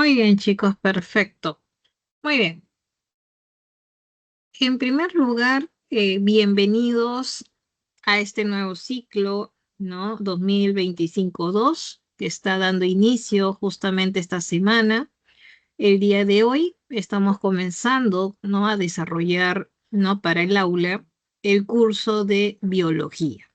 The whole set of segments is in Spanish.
Muy bien, chicos, perfecto. Muy bien. En primer lugar, bienvenidos a este nuevo ciclo, ¿no? 2025-2, que está dando inicio justamente esta semana. El día de hoy estamos comenzando, ¿no? A desarrollar, ¿no? Para el aula el curso de biología.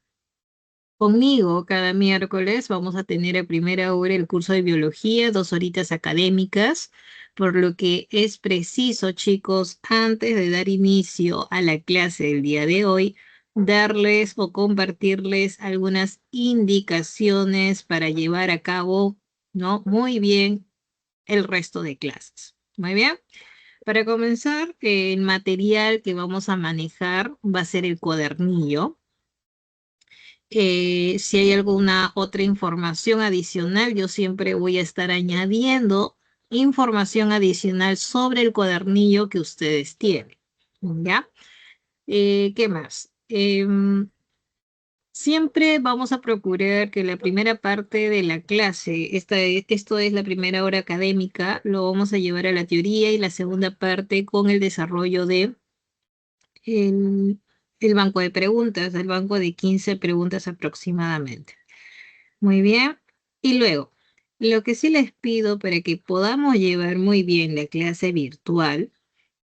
Conmigo, cada miércoles vamos a tener a primera hora el curso de biología, 2 horitas académicas, por lo que es preciso, chicos, antes de dar inicio a la clase del día de hoy, darles o compartirles algunas indicaciones para llevar a cabo, ¿no? Muy bien el resto de clases. Muy bien. Para comenzar, el material que vamos a manejar va a ser el cuadernillo. Si hay alguna otra información adicional, yo siempre voy a estar añadiendo información adicional sobre el cuadernillo que ustedes tienen. ¿Ya? ¿Qué más? Siempre vamos a procurar que la primera parte de la clase, esto es la primera hora académica, lo vamos a llevar a la teoría y la segunda parte con el desarrollo de el banco de preguntas, el banco de 15 preguntas aproximadamente. Muy bien. Y luego, lo que sí les pido para que podamos llevar muy bien la clase virtual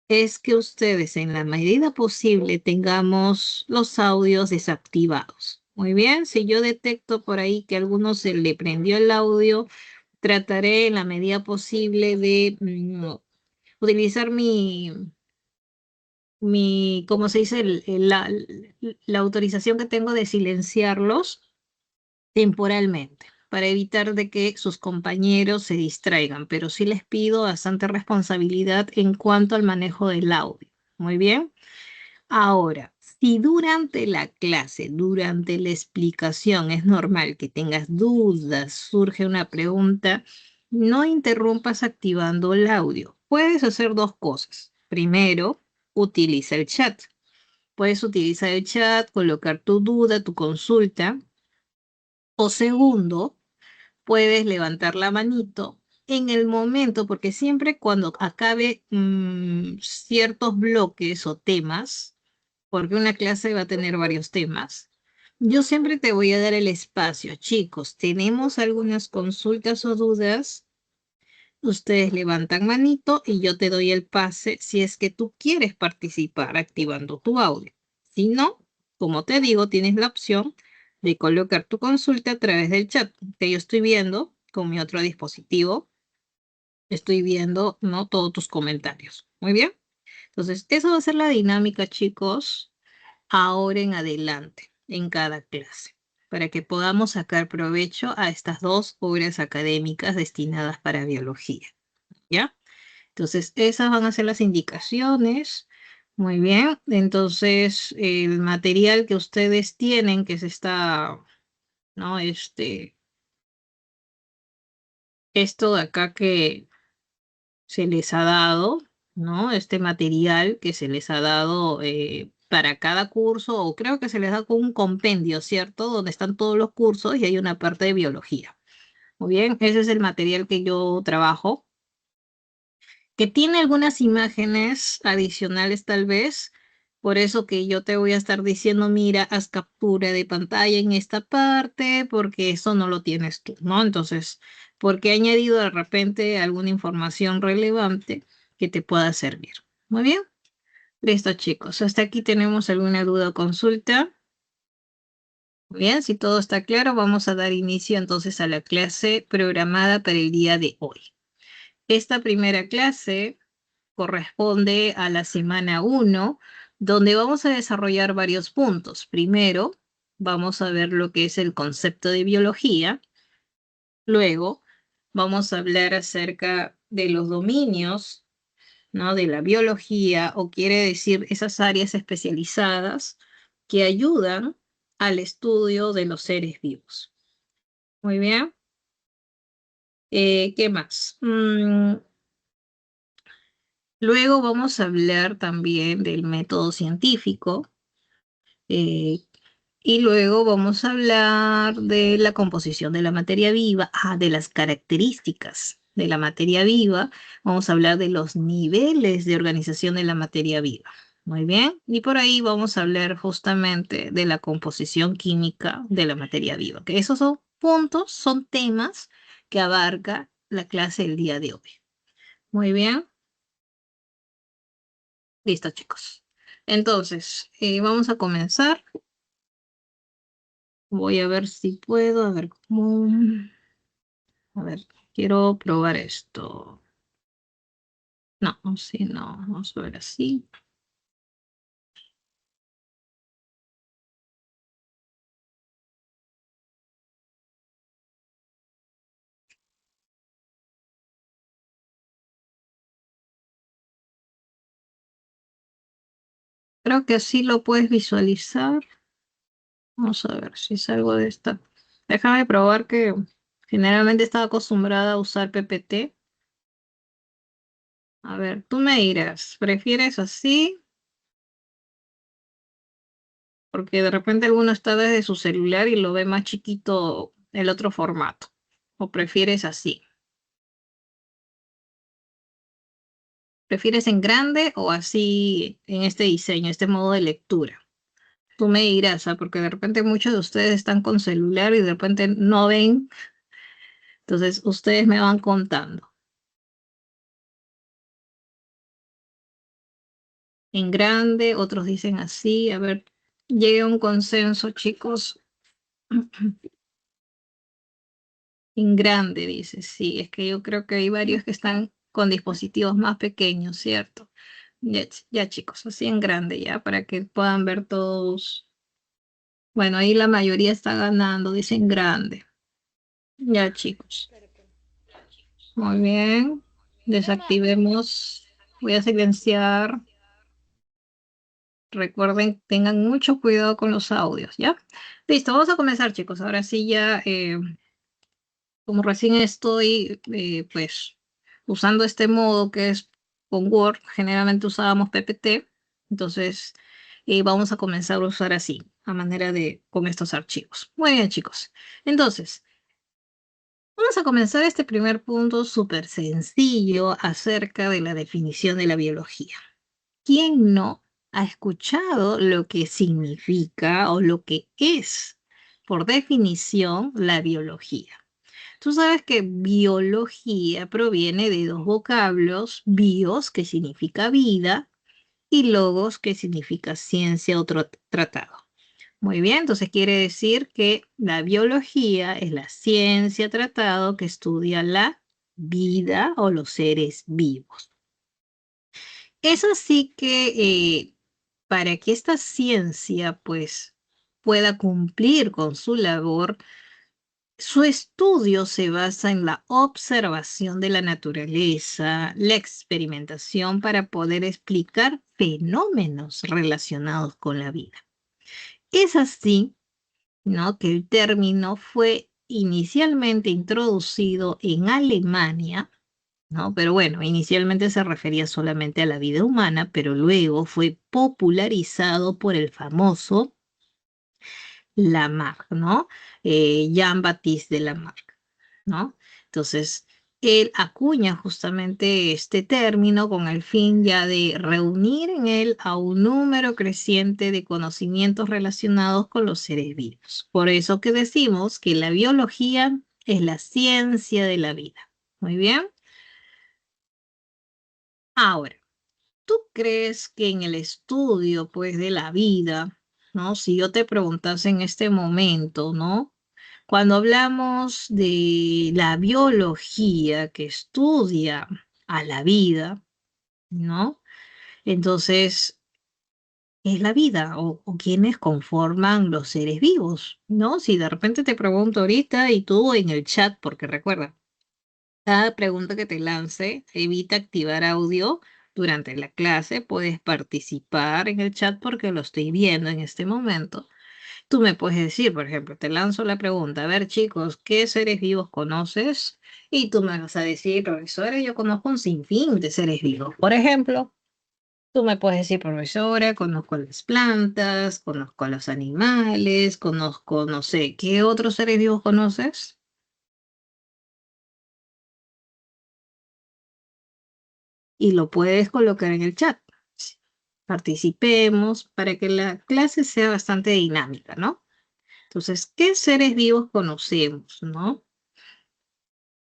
es que ustedes en la medida posible tengamos los audios desactivados. Muy bien, si yo detecto por ahí que a alguno se le prendió el audio, trataré en la medida posible de utilizar ¿cómo se dice? La autorización que tengo de silenciarlos temporalmente para evitar de que sus compañeros se distraigan, pero sí les pido bastante responsabilidad en cuanto al manejo del audio. Muy bien. Ahora, si durante la clase, durante la explicación es normal que tengas dudas, surge una pregunta, no interrumpas activando el audio. Puedes hacer dos cosas. Primero, utiliza el chat. Puedes utilizar el chat, colocar tu duda, tu consulta. O segundo, puedes levantar la manito en el momento, porque siempre cuando acabe ciertos bloques o temas, porque una clase va a tener varios temas, yo siempre te voy a dar el espacio. Chicos, tenemos algunas consultas o dudas, ustedes levantan manito y yo te doy el pase si es que tú quieres participar activando tu audio. Si no, como te digo, tienes la opción de colocar tu consulta a través del chat que yo estoy viendo con mi otro dispositivo. Estoy viendo, ¿no? Todos tus comentarios. Muy bien. Entonces, esa va a ser la dinámica, chicos, ahora en adelante, en cada clase, para que podamos sacar provecho a estas 2 horas académicas destinadas para biología. ¿Ya? Entonces, esas van a ser las indicaciones. Muy bien. Entonces, el material que ustedes tienen, que se está, ¿no? Esto de acá que se les ha dado, ¿no? Este material que se les ha dado para cada curso, o creo que se les da con un compendio, ¿cierto? Donde están todos los cursos y hay una parte de biología. Muy bien, ese es el material que yo trabajo, que tiene algunas imágenes adicionales tal vez, por eso que yo te voy a estar diciendo, mira, haz captura de pantalla en esta parte, porque eso no lo tienes tú, ¿no? Entonces, porque he añadido de repente alguna información relevante que te pueda servir. Muy bien, listo chicos, hasta aquí tenemos alguna duda o consulta. Muy bien, si todo está claro, vamos a dar inicio entonces a la clase programada para el día de hoy. Esta primera clase corresponde a la semana 1, donde vamos a desarrollar varios puntos. Primero, vamos a ver lo que es el concepto de biología. Luego, vamos a hablar acerca de los dominios, ¿no? De la biología, o quiere decir esas áreas especializadas que ayudan al estudio de los seres vivos. Muy bien. ¿Qué más? Luego vamos a hablar también del método científico eh, y luego vamos a hablar de la composición de la materia viva, de las características de la materia viva, vamos a hablar de los niveles de organización de la materia viva. Muy bien, y por ahí vamos a hablar justamente de la composición química de la materia viva, que esos son puntos, son temas que abarca la clase del día de hoy. Muy bien, listo chicos. Entonces, vamos a comenzar. Voy a ver si puedo, a ver cómo... A ver, quiero probar esto. No, sí, no, vamos a ver así. Creo que así lo puedes visualizar. Vamos a ver si salgo de esta. Déjame probar que generalmente estaba acostumbrada a usar PPT. A ver, tú me dirás, ¿prefieres así? Porque de repente alguno está desde su celular y lo ve más chiquito el otro formato. ¿O prefieres así? ¿Prefieres en grande o así en este diseño, este modo de lectura? Tú me dirás, ¿ah? Porque de repente muchos de ustedes están con celular y de repente no ven, entonces ustedes me van contando. En grande, otros dicen así, a ver, llegue a un consenso, chicos. En grande, dice, sí, es que yo creo que hay varios que están con dispositivos más pequeños, ¿cierto? Ya, ya chicos, así en grande, ya, para que puedan ver todos. Bueno, ahí la mayoría está ganando, dicen grande. Ya chicos, muy bien. Desactivemos. Voy a silenciar. Recuerden, tengan mucho cuidado con los audios, ¿ya? Listo, vamos a comenzar, chicos. Ahora sí ya, como recién estoy, pues, usando este modo que es con Word, generalmente usábamos PPT, entonces vamos a comenzar a usar así, a manera de, con estos archivos. Muy bien, chicos. Entonces, vamos a comenzar este primer punto súper sencillo acerca de la definición de la biología. ¿Quién no ha escuchado lo que significa o lo que es, por definición, la biología? Tú sabes que biología proviene de dos vocablos, bios, que significa vida, y logos, que significa ciencia o tratado. Muy bien, entonces quiere decir que la biología es la ciencia tratado que estudia la vida o los seres vivos. Es así que para que esta ciencia pues pueda cumplir con su labor, su estudio se basa en la observación de la naturaleza, la experimentación para poder explicar fenómenos relacionados con la vida. Es así, ¿no?, que el término fue inicialmente introducido en Alemania, ¿no? Pero bueno, inicialmente se refería solamente a la vida humana, pero luego fue popularizado por el famoso Lamarck, ¿no? Jean-Baptiste de Lamarck, ¿no? Entonces, él acuña justamente este término con el fin ya de reunir en él a un número creciente de conocimientos relacionados con los seres vivos. Por eso que decimos que la biología es la ciencia de la vida. Muy bien. Ahora, ¿tú crees que en el estudio, pues, de la vida, ¿no? Si yo te preguntase en este momento, ¿no? Cuando hablamos de la biología que estudia a la vida, ¿no? Entonces, ¿qué es la vida? O quiénes conforman los seres vivos, ¿no? Si de repente te pregunto ahorita y tú en el chat, porque recuerda, cada pregunta que te lance, evita activar audio durante la clase. Puedes participar en el chat porque lo estoy viendo en este momento. Tú me puedes decir, por ejemplo, te lanzo la pregunta, a ver chicos, ¿qué seres vivos conoces? Y tú me vas a decir, profesora, yo conozco un sinfín de seres vivos. Por ejemplo, tú me puedes decir, profesora, conozco las plantas, conozco a los animales, conozco, no sé, ¿qué otros seres vivos conoces? y lo puedes colocar en el chat. Participemos para que la clase sea bastante dinámica, ¿no? Entonces, ¿qué seres vivos conocemos, no?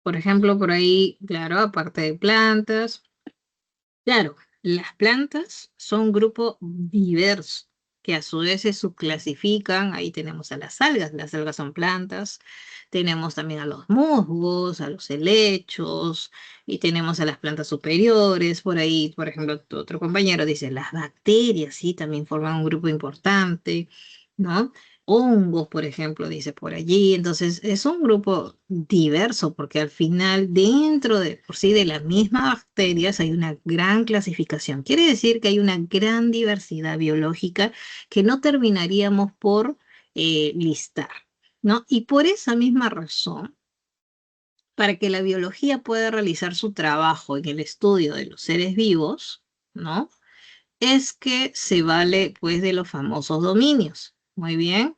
Por ejemplo, por ahí, claro, aparte de plantas, claro, las plantas son un grupo diverso que a su vez se subclasifican. Ahí tenemos a las algas son plantas, tenemos también a los musgos, a los helechos, y tenemos a las plantas superiores. Por ahí, por ejemplo, tu otro compañero dice, las bacterias, sí, también forman un grupo importante, ¿no? Hongos, por ejemplo, dice por allí. Entonces, es un grupo diverso porque al final, dentro de por sí de las mismas bacterias, hay una gran clasificación. Quiere decir que hay una gran diversidad biológica que no terminaríamos por listar, ¿no? Y por esa misma razón, para que la biología pueda realizar su trabajo en el estudio de los seres vivos, ¿no? Es que se vale pues de los famosos dominios. Muy bien.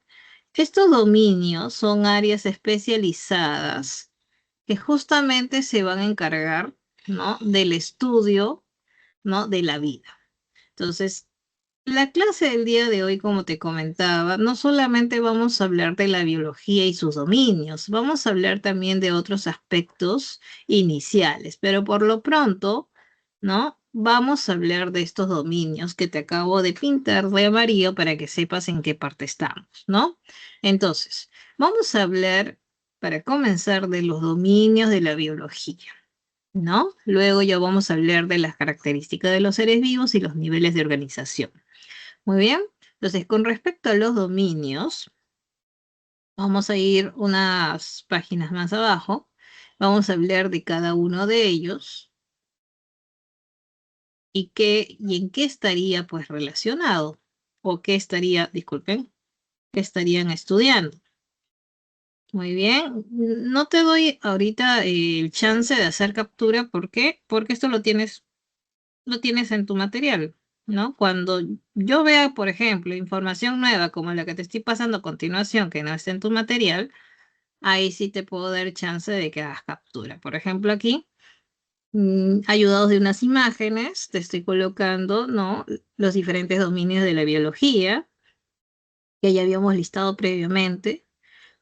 Estos dominios son áreas especializadas que justamente se van a encargar, ¿no? Del estudio, ¿no? De la vida. Entonces, la clase del día de hoy, como te comentaba, no solamente vamos a hablar de la biología y sus dominios, vamos a hablar también de otros aspectos iniciales, pero por lo pronto, ¿no? Vamos a hablar de estos dominios que te acabo de pintar de amarillo para que sepas en qué parte estamos, ¿no? Entonces, vamos a hablar, para comenzar, de los dominios de la biología, ¿no? Luego ya vamos a hablar de las características de los seres vivos y los niveles de organización. Muy bien. Entonces, con respecto a los dominios, vamos a ir unas páginas más abajo. Vamos a hablar de cada uno de ellos y en qué estaría pues relacionado o qué estaría, disculpen, qué estarían estudiando. Muy bien. No te doy ahorita el chance de hacer captura. ¿Por qué? Porque esto lo tienes en tu material, ¿no? Cuando yo vea, por ejemplo, información nueva como la que te estoy pasando a continuación, que no está en tu material, ahí sí te puedo dar chance de que hagas captura. Por ejemplo, aquí, ayudados de unas imágenes, te estoy colocando, ¿no? Los diferentes dominios de la biología que ya habíamos listado previamente,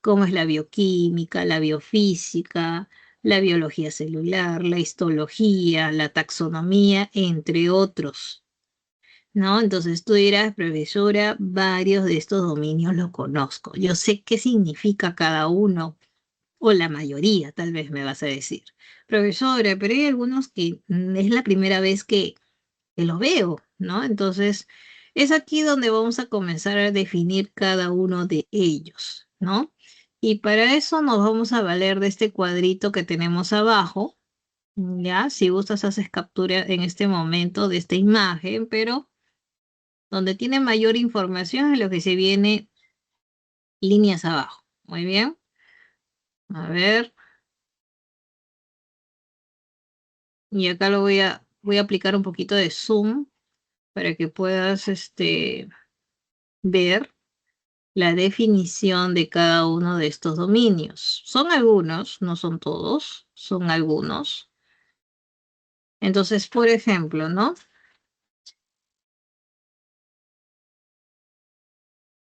como es la bioquímica, la biofísica, la biología celular, la histología, la taxonomía, entre otros. ¿No? Entonces tú dirás, profesora, varios de estos dominios los conozco. Yo sé qué significa cada uno, o la mayoría, tal vez me vas a decir. Profesora, pero hay algunos que es la primera vez que los veo, ¿no? Entonces, es aquí donde vamos a comenzar a definir cada uno de ellos, ¿no? Y para eso nos vamos a valer de este cuadrito que tenemos abajo, ¿ya? Si gustas, haces captura en este momento de esta imagen, pero donde tiene mayor información es lo que se viene líneas abajo. Muy bien. A ver. Y acá voy a aplicar un poquito de zoom para que puedas ver la definición de cada uno de estos dominios. Son algunos, no son todos, son algunos. Entonces, por ejemplo, ¿no?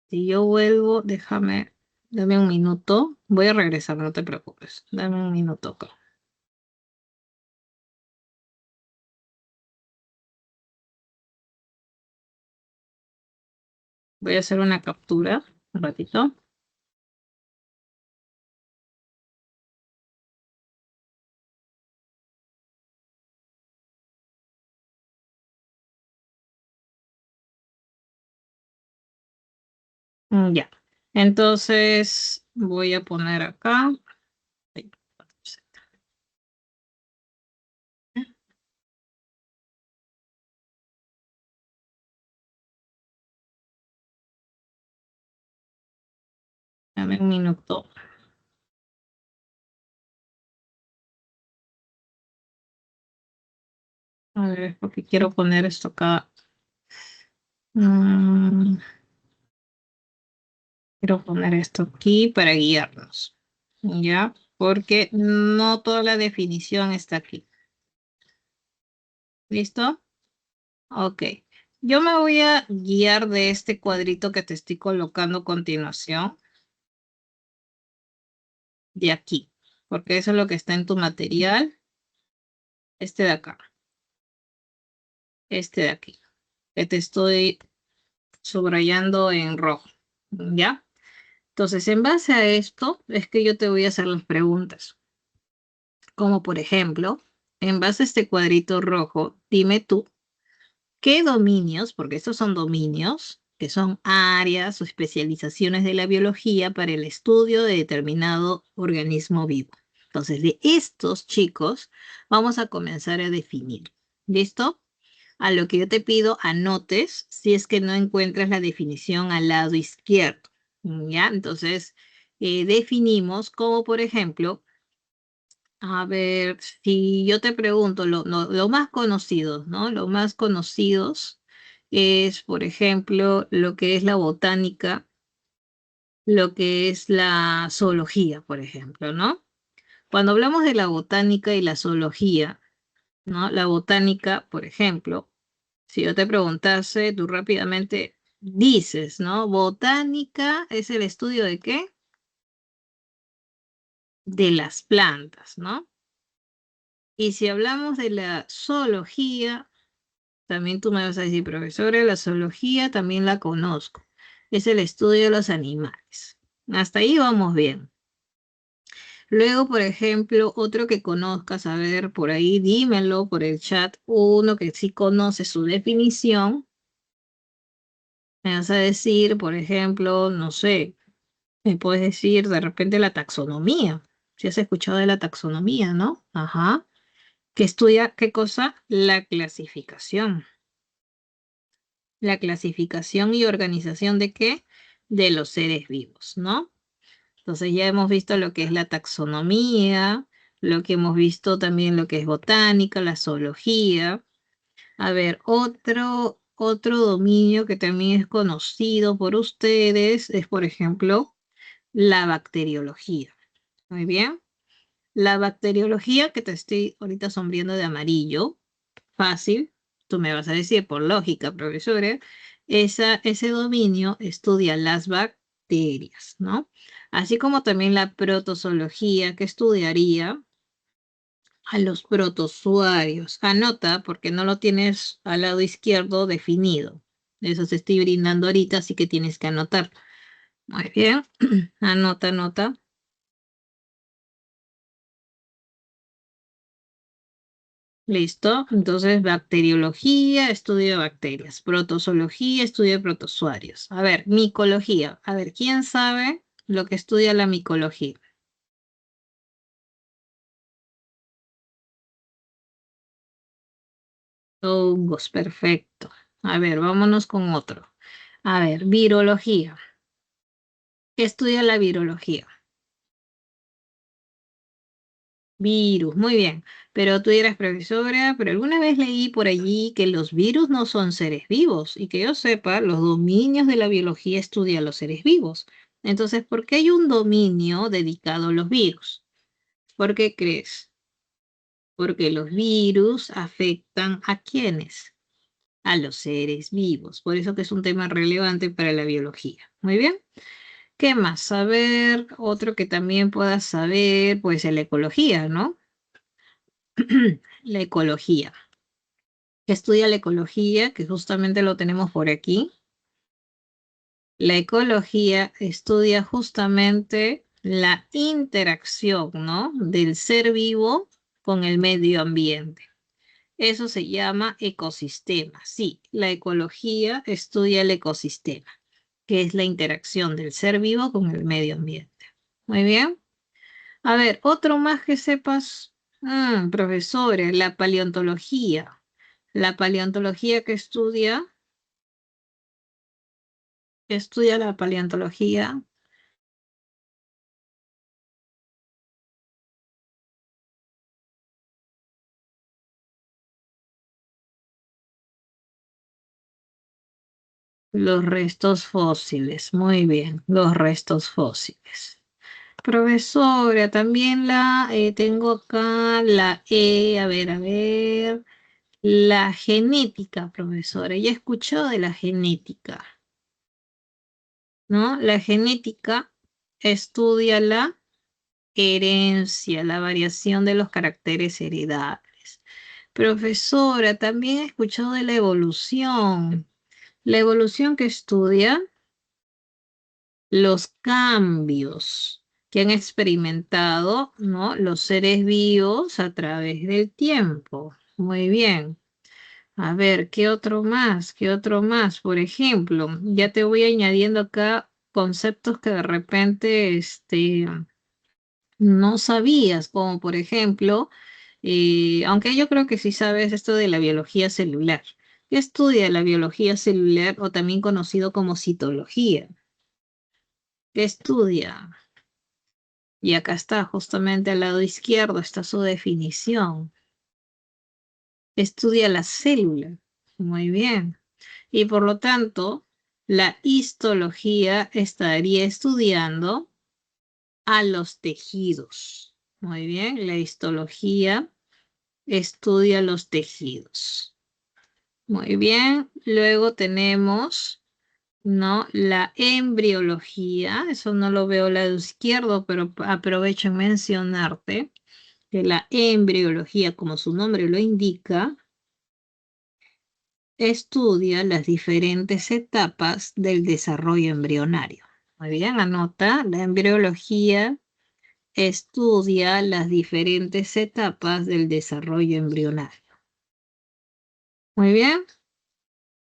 Si yo vuelvo, dame un minuto. Voy a regresar, no te preocupes. Dame un minuto acá. Voy a hacer una captura un ratito. Ya. Entonces, voy a poner acá. Ay, dame un minuto. A ver, es porque quiero poner esto acá. Mm, quiero poner esto aquí para guiarnos. ¿Ya? Porque no toda la definición está aquí. ¿Listo? Ok. Yo me voy a guiar de este cuadrito que te estoy colocando a continuación, de aquí, porque eso es lo que está en tu material, este de acá, este de aquí, que te estoy subrayando en rojo, ¿ya? Entonces, en base a esto, es que yo te voy a hacer las preguntas, como por ejemplo, en base a este cuadrito rojo, dime tú, ¿qué dominios, porque estos son dominios, que son áreas o especializaciones de la biología para el estudio de determinado organismo vivo? Entonces, de estos chicos, vamos a comenzar a definir. ¿Listo? A lo que yo te pido, anotes si es que no encuentras la definición al lado izquierdo. ¿Ya? Entonces, definimos como, por ejemplo, a ver, si yo te pregunto, lo más conocido, ¿no? Lo más conocidos es, por ejemplo, lo que es la botánica, lo que es la zoología, por ejemplo, ¿no? Cuando hablamos de la botánica y la zoología, ¿no? La botánica, por ejemplo, si yo te preguntase, tú rápidamente dices, ¿no? Botánica es el estudio de qué? De las plantas, ¿no? Y si hablamos de la zoología, también tú me vas a decir, profesora, la zoología también la conozco. Es el estudio de los animales. Hasta ahí vamos bien. Luego, por ejemplo, otro que conozcas, a ver, por ahí dímelo por el chat, uno que sí conoce su definición. Me vas a decir, por ejemplo, no sé, me puedes decir de repente la taxonomía. Si has escuchado de la taxonomía, ¿no? Ajá. Que estudia, ¿qué cosa? La clasificación. La clasificación y organización de qué? De los seres vivos, ¿no? Entonces ya hemos visto lo que es la taxonomía, lo que hemos visto también lo que es botánica, la zoología. A ver, otro dominio que también es conocido por ustedes es, por ejemplo, la bacteriología. Muy bien. La bacteriología que te estoy ahorita sombreando de amarillo, fácil, tú me vas a decir por lógica, profesora, ese dominio estudia las bacterias, ¿no? Así como también la protozoología que estudiaría a los protozoarios. Anota porque no lo tienes al lado izquierdo definido. Eso te estoy brindando ahorita, así que tienes que anotar. Muy bien, anota, anota. Listo. Entonces, bacteriología, estudio de bacterias. Protozoología, estudio de protozoarios. A ver, micología. A ver, ¿quién sabe lo que estudia la micología? Hongos, perfecto. A ver, vámonos con otro. A ver, virología. ¿Qué estudia la virología? Virus, muy bien. Pero tú eras profesora, pero alguna vez leí por allí que los virus no son seres vivos y que yo sepa, los dominios de la biología estudian los seres vivos. Entonces, ¿por qué hay un dominio dedicado a los virus? ¿Por qué crees? Porque los virus afectan ¿a quiénes? A los seres vivos. Por eso que es un tema relevante para la biología. Muy bien. ¿Qué más? Saber, otro que también puedas saber, pues la ecología, ¿no? La ecología. Que estudia la ecología, que justamente lo tenemos por aquí. La ecología estudia justamente la interacción, ¿no? Del ser vivo con el medio ambiente. Eso se llama ecosistema. Sí, la ecología estudia el ecosistema, que es la interacción del ser vivo con el medio ambiente. Muy bien. A ver, otro más que sepas, profesores, la paleontología. La paleontología que estudia la paleontología, los restos fósiles. Muy bien, los restos fósiles. Profesora, también tengo acá la E, a ver, La genética, profesora. Ya escuchó de la genética, ¿no? La genética estudia la herencia, la variación de los caracteres heredables. Profesora, también he escuchado de la evolución. La evolución que estudia los cambios que han experimentado, ¿no? Los seres vivos a través del tiempo. Muy bien. A ver, ¿qué otro más? ¿Qué otro más? Por ejemplo, ya te voy añadiendo acá conceptos que de repente no sabías, como por ejemplo, aunque yo creo que sí sabes esto de la biología celular. ¿Qué estudia la biología celular o también conocido como citología? ¿Qué estudia? Y acá está, justamente al lado izquierdo está su definición. Estudia la célula. Muy bien. Y por lo tanto, la histología estaría estudiando a los tejidos. Muy bien, la histología estudia los tejidos. Muy bien, luego tenemos, ¿no? La embriología, eso no lo veo al lado izquierdo, pero aprovecho en mencionarte que la embriología, como su nombre lo indica, estudia las diferentes etapas del desarrollo embrionario. Muy bien, anota, la embriología estudia las diferentes etapas del desarrollo embrionario. Muy bien,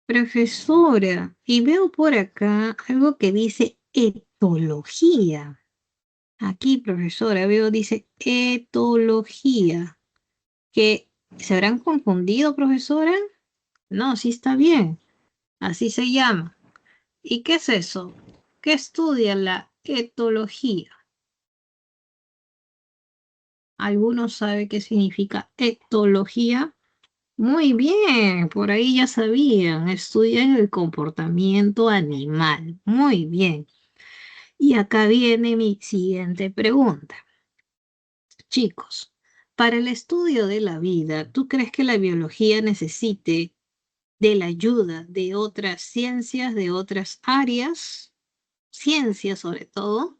profesora, y veo por acá algo que dice etología. Aquí, profesora, veo dice etología. ¿Que se habrán confundido, profesora? No, sí está bien. Así se llama. ¿Y qué es eso? ¿Qué estudia la etología? ¿Alguno sabe qué significa etología? Muy bien, por ahí ya sabían, estudian el comportamiento animal. Muy bien. Y acá viene mi siguiente pregunta. Chicos, para el estudio de la vida, ¿tú crees que la biología necesite de la ayuda de otras ciencias, de otras áreas, ciencias sobre todo,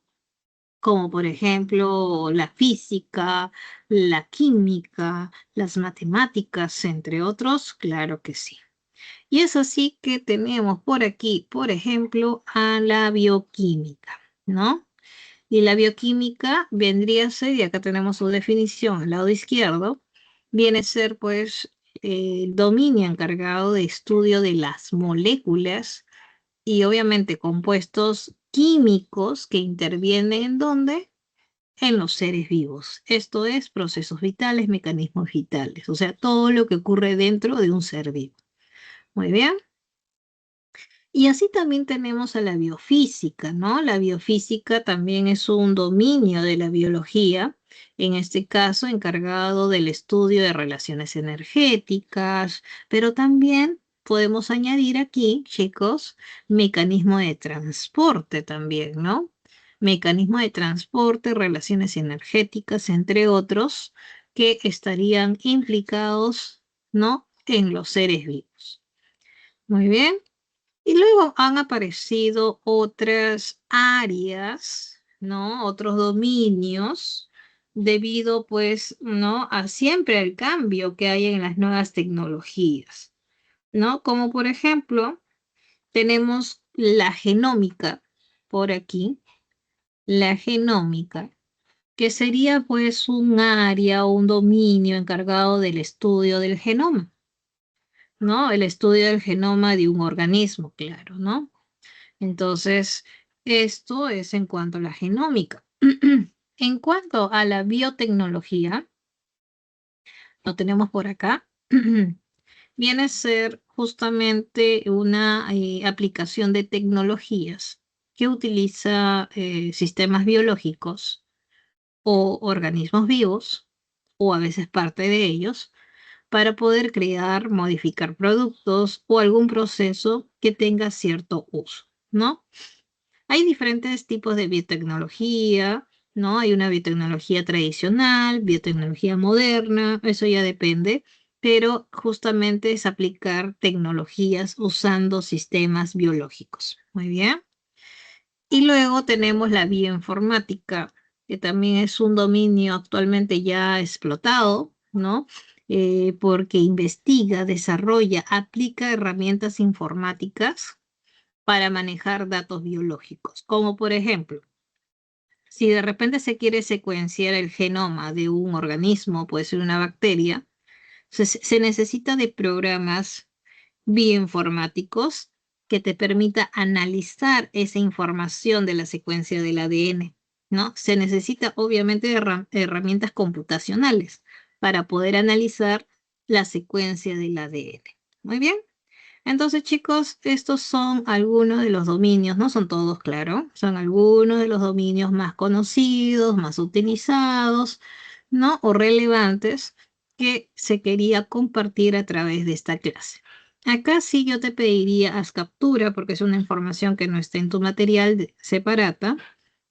como por ejemplo la física, la química, las matemáticas, entre otros? Claro que sí. Y es así que tenemos por aquí, por ejemplo, a la bioquímica, ¿no? Y la bioquímica vendría a ser, y acá tenemos su definición al lado izquierdo, viene a ser pues el dominio encargado de estudio de las moléculas y obviamente compuestos químicos que intervienen en dónde? En los seres vivos. Esto es procesos vitales, mecanismos vitales, o sea, todo lo que ocurre dentro de un ser vivo. Muy bien. Y así también tenemos a la biofísica, ¿no? La biofísica también es un dominio de la biología, en este caso encargado del estudio de relaciones energéticas, pero también podemos añadir aquí, chicos, mecanismo de transporte también, ¿no? Mecanismo de transporte, relaciones energéticas, entre otros, que estarían implicados, ¿no? En los seres vivos. Muy bien. Y luego han aparecido otras áreas, ¿no? Otros dominios, debido pues, ¿no? A siempre al cambio que hay en las nuevas tecnologías, ¿no? Como por ejemplo, tenemos la genómica por aquí, la genómica, que sería pues un área o un dominio encargado del estudio del genoma, ¿no? El estudio del genoma de un organismo, claro, ¿no? Entonces, esto es en cuanto a la genómica. En cuanto a la biotecnología, lo tenemos por acá, viene a ser justamente una aplicación de tecnologías que utiliza sistemas biológicos o organismos vivos, o a veces parte de ellos, para poder crear, modificar productos o algún proceso que tenga cierto uso, ¿no? Hay diferentes tipos de biotecnología, ¿no? Hay una biotecnología tradicional, biotecnología moderna, eso ya depende pero justamente es aplicar tecnologías usando sistemas biológicos. Muy bien. Y luego tenemos la bioinformática, que también es un dominio actualmente ya explotado, ¿no? Porque investiga, desarrolla, aplica herramientas informáticas para manejar datos biológicos, como por ejemplo, si de repente se quiere secuenciar el genoma de un organismo, puede ser una bacteria, se necesita de programas bioinformáticos que te permita analizar esa información de la secuencia del ADN, ¿no? Se necesita obviamente de herramientas computacionales para poder analizar la secuencia del ADN. Muy bien. Entonces, chicos, estos son algunos de los dominios, no son todos, claro, son algunos de los dominios más conocidos, más utilizados, ¿no? O relevantes que se quería compartir a través de esta clase. Acá sí yo te pediría haz captura porque es una información que no está en tu material separata,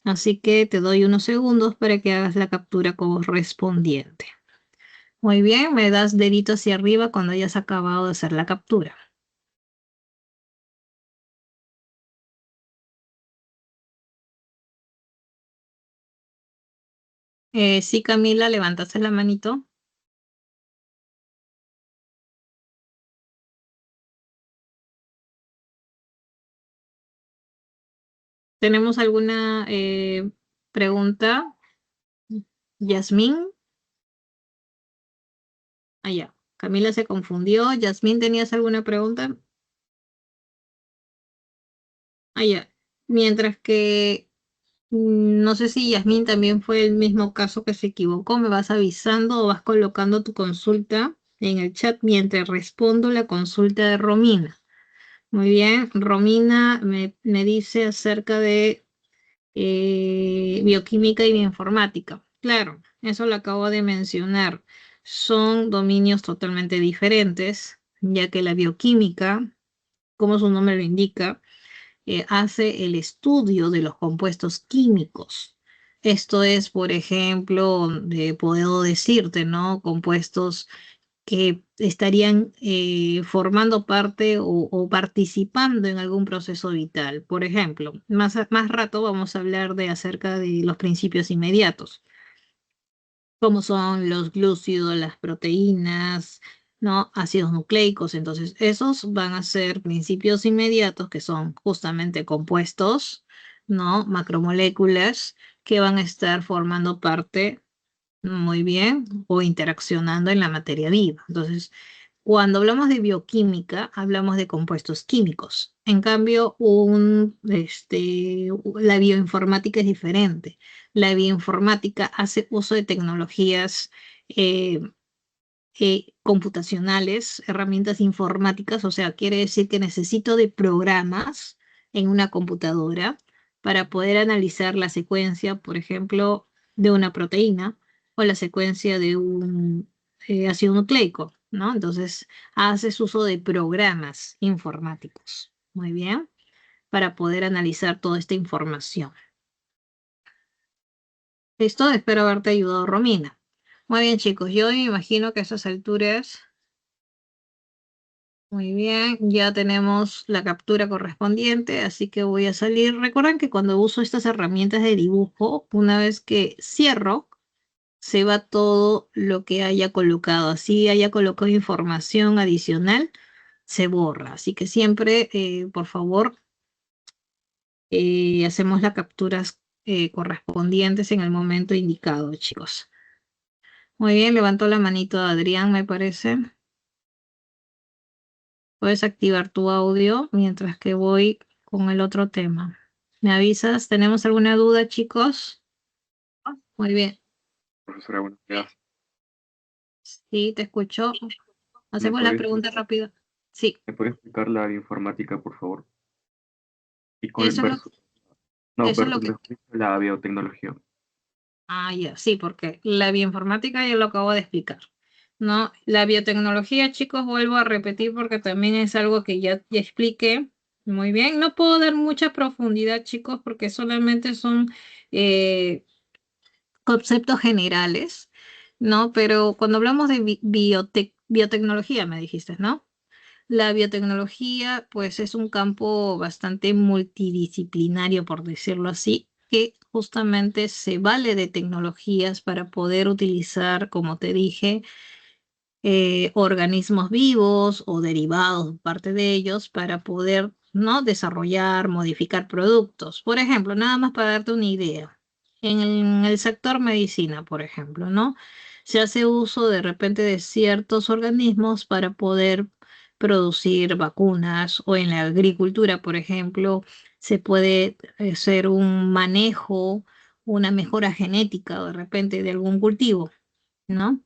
así que te doy unos segundos para que hagas la captura correspondiente. Muy bien, me das dedito hacia arriba cuando hayas acabado de hacer la captura. Sí, Camila, levantaste la manito. ¿Tenemos alguna pregunta? Yasmín. Ah, ya. Camila se confundió. Yasmín, ¿tenías alguna pregunta? Ah, ya. Mientras que no sé si Yasmín también fue el mismo caso que se equivocó, me vas avisando o vas colocando tu consulta en el chat mientras respondo la consulta de Romina. Muy bien, Romina me dice acerca de bioquímica y bioinformática. Claro, eso lo acabo de mencionar. Son dominios totalmente diferentes, ya que la bioquímica, como su nombre lo indica, hace el estudio de los compuestos químicos. Esto es, por ejemplo, puedo decirte, ¿no? Compuestos que estarían formando parte o participando en algún proceso vital. Por ejemplo, más rato vamos a hablar de acerca de los principios inmediatos, como son los glúcidos, las proteínas, ¿no? Ácidos nucleicos. Entonces, esos van a ser principios inmediatos que son justamente compuestos, ¿no? Macromoléculas que van a estar formando parte muy bien, o interaccionando en la materia viva. Entonces, cuando hablamos de bioquímica, hablamos de compuestos químicos. En cambio, la bioinformática es diferente. La bioinformática hace uso de tecnologías eh, computacionales, herramientas informáticas, o sea, quiere decir que necesito de programas en una computadora para poder analizar la secuencia, por ejemplo, de una proteína o la secuencia de un ácido nucleico, ¿no? Entonces, haces uso de programas informáticos, muy bien, para poder analizar toda esta información. Listo, espero haberte ayudado, Romina. Muy bien, chicos, yo me imagino que a esas alturas. Muy bien, ya tenemos la captura correspondiente, así que voy a salir. Recuerden que cuando uso estas herramientas de dibujo, una vez que cierro, se va todo lo que haya colocado. Así haya colocado información adicional, se borra. Así que siempre, por favor, hacemos las capturas correspondientes en el momento indicado, chicos. Muy bien, levantó la manito Adrián, me parece. Puedes activar tu audio mientras que voy con el otro tema. ¿Me avisas? ¿Tenemos alguna duda, chicos? Muy bien. Profesora, buenos días. Sí, te escucho. ¿Me Hacemos la podría, pregunta rápida. Sí, ¿Me podría explicar la bioinformática, por favor? Y con eso es lo, eso es lo versus que... mejor dicho, la biotecnología. Ah, ya, sí, porque la bioinformática ya lo acabo de explicar, ¿no? La biotecnología, chicos, vuelvo a repetir porque también es algo que ya expliqué muy bien. No puedo dar mucha profundidad, chicos, porque solamente son eh, conceptos generales, ¿no? Pero cuando hablamos de biotecnología, me dijiste, ¿no? La biotecnología, pues, es un campo bastante multidisciplinario, por decirlo así, que justamente se vale de tecnologías para poder utilizar, como te dije, organismos vivos o derivados, parte de ellos, para poder, ¿no?, desarrollar, modificar productos. Por ejemplo, nada más para darte una idea, en el sector medicina, por ejemplo, ¿no? Se hace uso de repente de ciertos organismos para poder producir vacunas, o en la agricultura, por ejemplo, se puede hacer un manejo, una mejora genética de repente de algún cultivo, ¿no?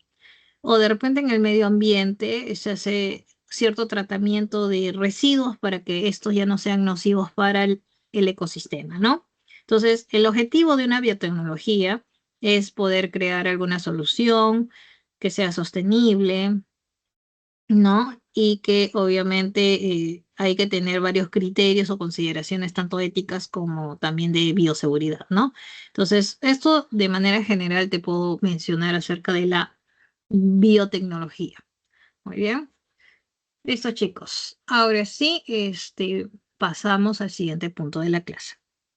O de repente en el medio ambiente se hace cierto tratamiento de residuos para que estos ya no sean nocivos para el ecosistema, ¿no? Entonces, el objetivo de una biotecnología es poder crear alguna solución que sea sostenible, ¿no? Y que obviamente hay que tener varios criterios o consideraciones, tanto éticas como también de bioseguridad, ¿no? Entonces, esto de manera general te puedo mencionar acerca de la biotecnología. Muy bien. Listo, chicos. Ahora sí, pasamos al siguiente punto de la clase.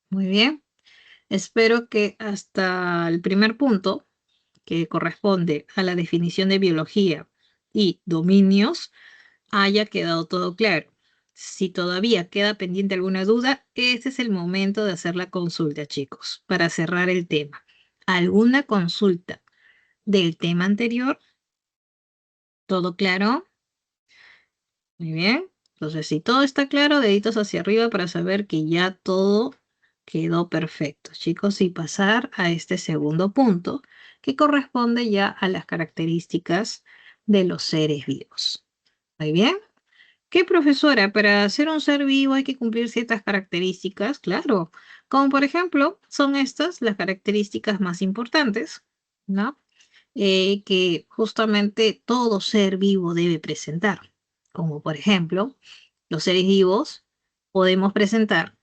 Muy bien. Espero que hasta el primer punto, que corresponde a la definición de biología y dominios, haya quedado todo claro. Si todavía queda pendiente alguna duda, este es el momento de hacer la consulta, chicos, para cerrar el tema. ¿Alguna consulta del tema anterior? ¿Todo claro? Muy bien. Entonces, si todo está claro, deditos hacia arriba para saber que ya todo quedó perfecto, chicos, y pasar a este segundo punto, que corresponde ya a las características de los seres vivos. Muy bien. ¿Qué, profesora? Para ser un ser vivo hay que cumplir ciertas características, claro, como por ejemplo, son estas las características más importantes, ¿no? Que justamente todo ser vivo debe presentar, como por ejemplo, los seres vivos podemos presentar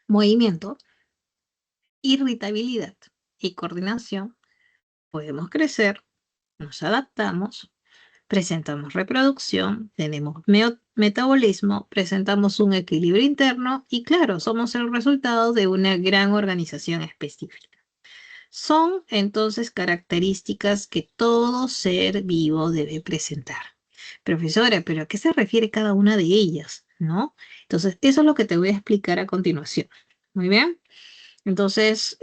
movimiento, irritabilidad y coordinación, podemos crecer, nos adaptamos, presentamos reproducción, tenemos metabolismo, presentamos un equilibrio interno y claro, somos el resultado de una gran organización específica. Son entonces características que todo ser vivo debe presentar. Profesora, ¿pero a qué se refiere cada una de ellas? ¿No? Entonces, eso es lo que te voy a explicar a continuación. Muy bien. Entonces,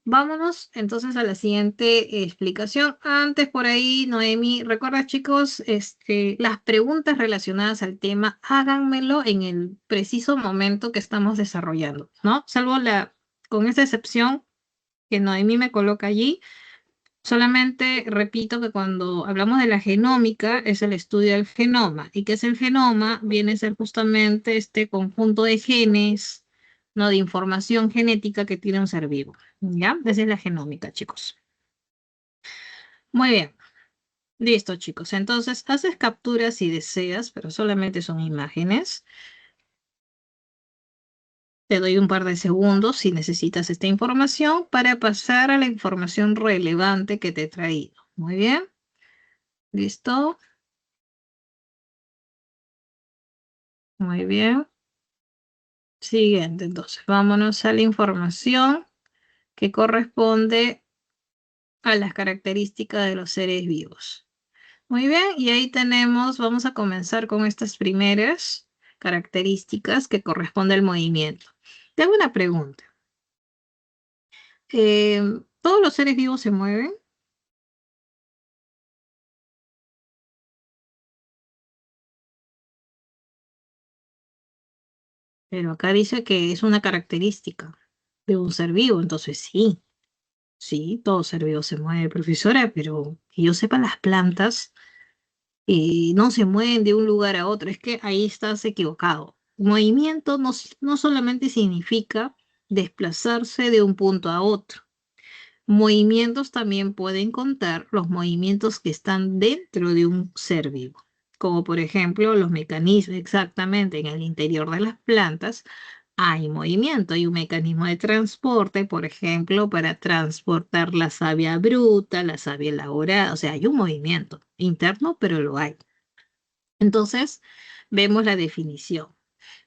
vámonos entonces a la siguiente explicación. Antes por ahí, Noemi, recuerda, chicos, las preguntas relacionadas al tema, háganmelo en el preciso momento que estamos desarrollando, ¿no? Salvo con esa excepción que Noemí me coloca allí. Solamente repito que cuando hablamos de la genómica es el estudio del genoma. ¿Y qué es el genoma? Viene a ser justamente este conjunto de genes, ¿no?, de información genética que tiene un ser vivo. ¿Ya? Esa es la genómica, chicos. Muy bien. Listo, chicos. Entonces, haces capturas si deseas, pero solamente son imágenes. Te doy un par de segundos si necesitas esta información para pasar a la información relevante que te he traído. Muy bien. ¿Listo? Muy bien. Siguiente, entonces, vámonos a la información que corresponde a las características de los seres vivos. Muy bien, y ahí tenemos, vamos a comenzar con estas primeras características que corresponde al movimiento. Te hago una pregunta. ¿Todos los seres vivos se mueven? Pero acá dice que es una característica de un ser vivo, entonces sí, sí, todo ser vivo se mueve, profesora, pero que yo sepa, las plantas no se mueven de un lugar a otro, es que ahí estás equivocado. Movimiento no solamente significa desplazarse de un punto a otro. Movimientos también pueden contar los movimientos que están dentro de un ser vivo, como por ejemplo los mecanismos exactamente en el interior de las plantas. hay movimiento, hay un mecanismo de transporte, por ejemplo, para transportar la savia bruta, la savia elaborada, o sea, hay un movimiento interno, pero lo hay. Entonces, vemos la definición.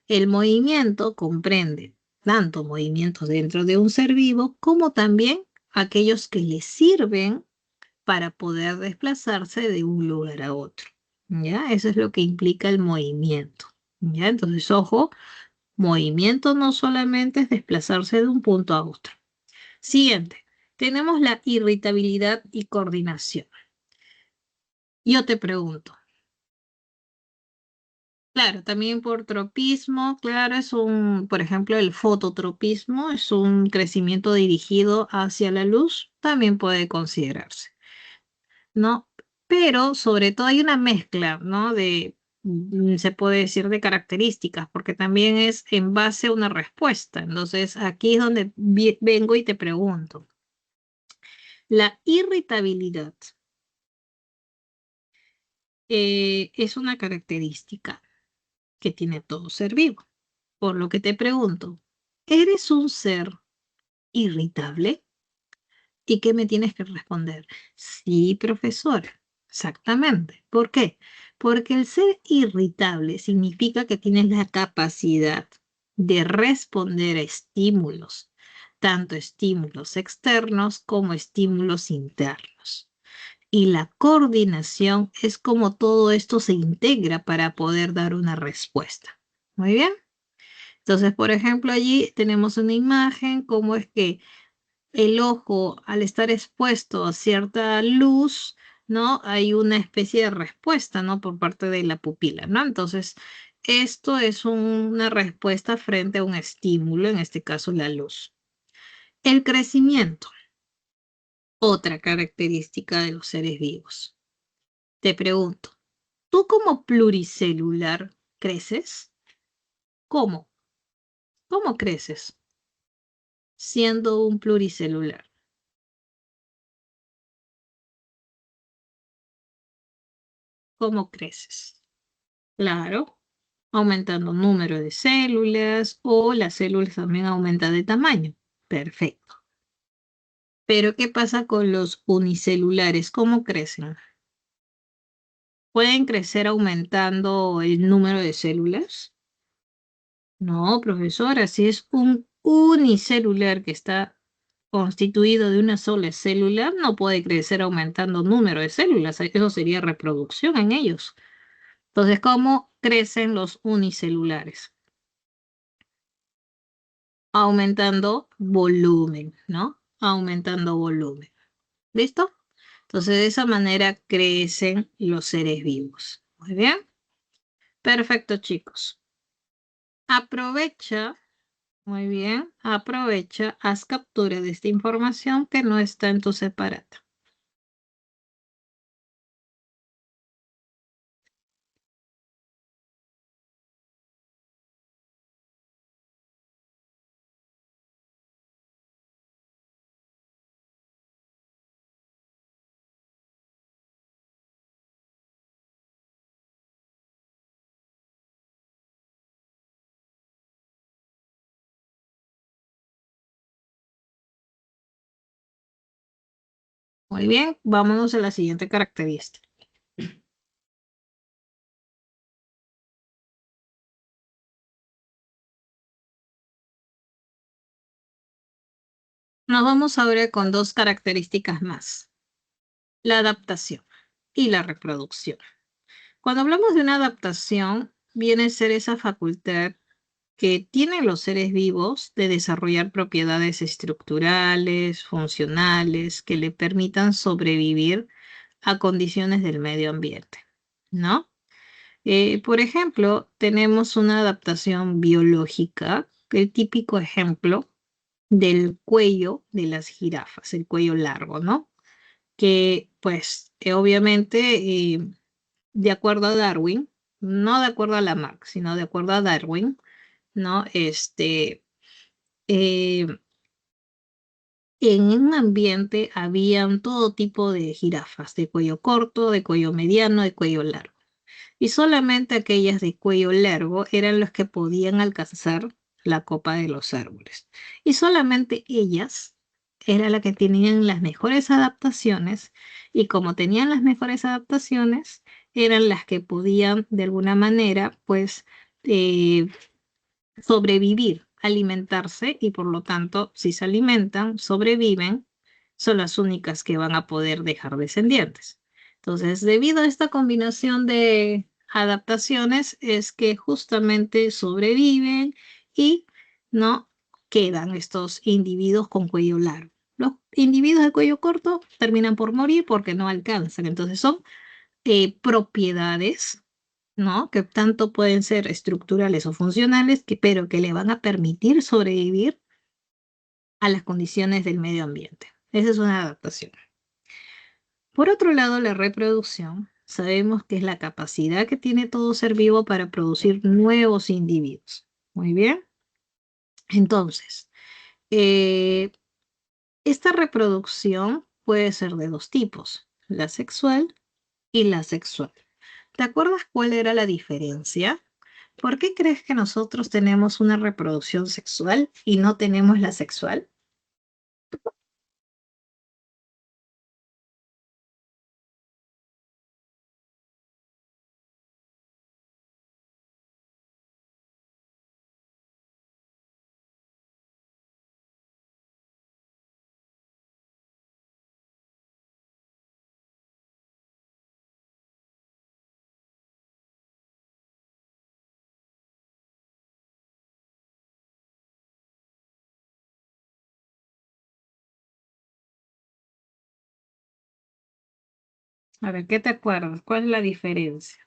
El movimiento comprende tanto movimientos dentro de un ser vivo como también aquellos que le sirven para poder desplazarse de un lugar a otro. ¿Ya? Eso es lo que implica el movimiento. ¿Ya? Entonces, ojo, movimiento no solamente es desplazarse de un punto a otro. Siguiente, tenemos la irritabilidad y coordinación. Yo te pregunto, claro, también por tropismo, claro, es un, por ejemplo, el fototropismo es un crecimiento dirigido hacia la luz, también puede considerarse, ¿no? Pero sobre todo hay una mezcla, ¿no? Se puede decir de características, porque también es en base a una respuesta. Entonces, aquí es donde vengo y te pregunto, la irritabilidad es una característica que tiene todo ser vivo. Por lo que te pregunto, ¿eres un ser irritable? ¿Y qué me tienes que responder? Sí, profesora, exactamente. ¿Por qué? Porque el ser irritable significa que tienes la capacidad de responder a estímulos, tanto estímulos externos como estímulos internos. Y la coordinación es como todo esto se integra para poder dar una respuesta. Muy bien. Entonces, por ejemplo, allí tenemos una imagen, cómo es que el ojo, al estar expuesto a cierta luz, ¿no? Hay una especie de respuesta, ¿no? Por parte de la pupila, ¿no? Entonces, esto es una respuesta frente a un estímulo, en este caso la luz. El crecimiento, otra característica de los seres vivos. Te pregunto, ¿tú como pluricelular creces? ¿Cómo? ¿Cómo creces siendo un pluricelular? ¿Cómo creces? Claro, aumentando número de células o las células también aumentan de tamaño. Perfecto. Pero ¿qué pasa con los unicelulares? ¿Cómo crecen? ¿Pueden crecer aumentando el número de células? No, profesora, si es un unicelular que está constituido de una sola célula, no puede crecer aumentando número de células. Eso sería reproducción en ellos. Entonces, ¿cómo crecen los unicelulares? Aumentando volumen, ¿no? Aumentando volumen. ¿Listo? Entonces, de esa manera crecen los seres vivos. Muy bien. Perfecto, chicos. Aprovecha, muy bien, aprovecha, haz captura de esta información que no está en tu separata. Muy bien, vámonos a la siguiente característica. Nos vamos ahora con dos características más. La adaptación y la reproducción. Cuando hablamos de una adaptación, viene a ser esa facultad que tienen los seres vivos de desarrollar propiedades estructurales, funcionales, que le permitan sobrevivir a condiciones del medio ambiente, ¿no? Por ejemplo, tenemos una adaptación biológica, el típico ejemplo del cuello de las jirafas, el cuello largo, ¿no? Que pues obviamente de acuerdo a Darwin, no de acuerdo a Lamarck, sino de acuerdo a Darwin, ¿no? Eh, en un ambiente habían todo tipo de jirafas, de cuello corto, de cuello mediano, de cuello largo. Y solamente aquellas de cuello largo eran las que podían alcanzar la copa de los árboles. Y solamente ellas era la que tenían las mejores adaptaciones, y como tenían las mejores adaptaciones, eran las que podían de alguna manera, pues, eh, sobrevivir, alimentarse, y por lo tanto, si se alimentan, sobreviven, son las únicas que van a poder dejar descendientes. Entonces, debido a esta combinación de adaptaciones, es que justamente sobreviven y no quedan estos individuos con cuello largo. Los individuos de cuello corto terminan por morir porque no alcanzan. Entonces, son propiedades, ¿no? Que tanto pueden ser estructurales o funcionales, pero que le van a permitir sobrevivir a las condiciones del medio ambiente. Esa es una adaptación. Por otro lado, la reproducción, sabemos que es la capacidad que tiene todo ser vivo para producir nuevos individuos. Muy bien. Entonces, eh, esta reproducción puede ser de dos tipos, la sexual y la sexual. ¿Te acuerdas cuál era la diferencia? ¿Por qué crees que nosotros tenemos una reproducción sexual y no tenemos la sexual? A ver, ¿qué te acuerdas? ¿Cuál es la diferencia?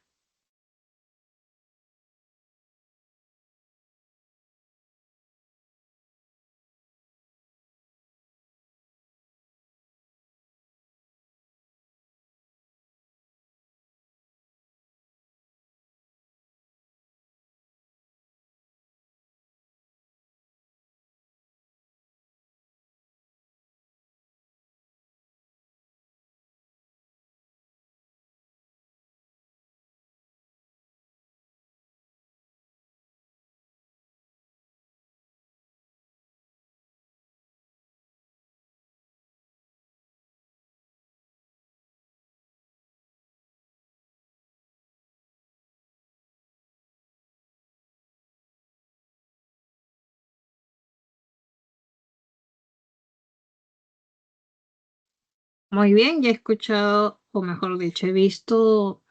Muy bien, ya he escuchado, o mejor dicho, he visto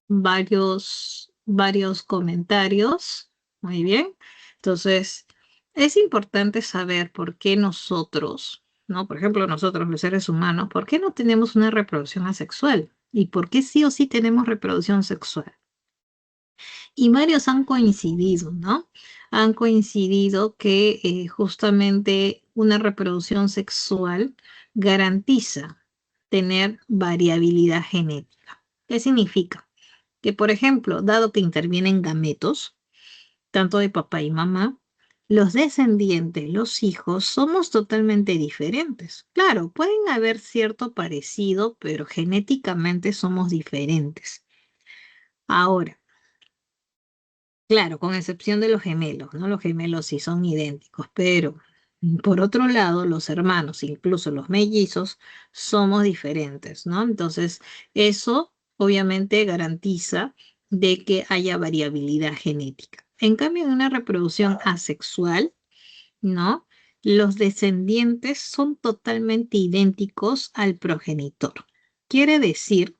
varios comentarios. Muy bien. Entonces, es importante saber por qué nosotros, ¿no? Por ejemplo, nosotros los seres humanos, ¿por qué no tenemos una reproducción asexual? ¿Y por qué sí o sí tenemos reproducción sexual? Y varios han coincidido, ¿no? Han coincidido que justamente una reproducción sexual garantiza tener variabilidad genética. ¿Qué significa? Que, por ejemplo, dado que intervienen gametos, tanto de papá y mamá, los descendientes, los hijos, somos totalmente diferentes. Claro, pueden haber cierto parecido, pero genéticamente somos diferentes. Ahora, claro, con excepción de los gemelos, ¿no? Los gemelos sí son idénticos, pero por otro lado, los hermanos, incluso los mellizos, somos diferentes, ¿no? Entonces, eso obviamente garantiza de que haya variabilidad genética. En cambio, en una reproducción asexual, ¿no? Los descendientes son totalmente idénticos al progenitor. Quiere decir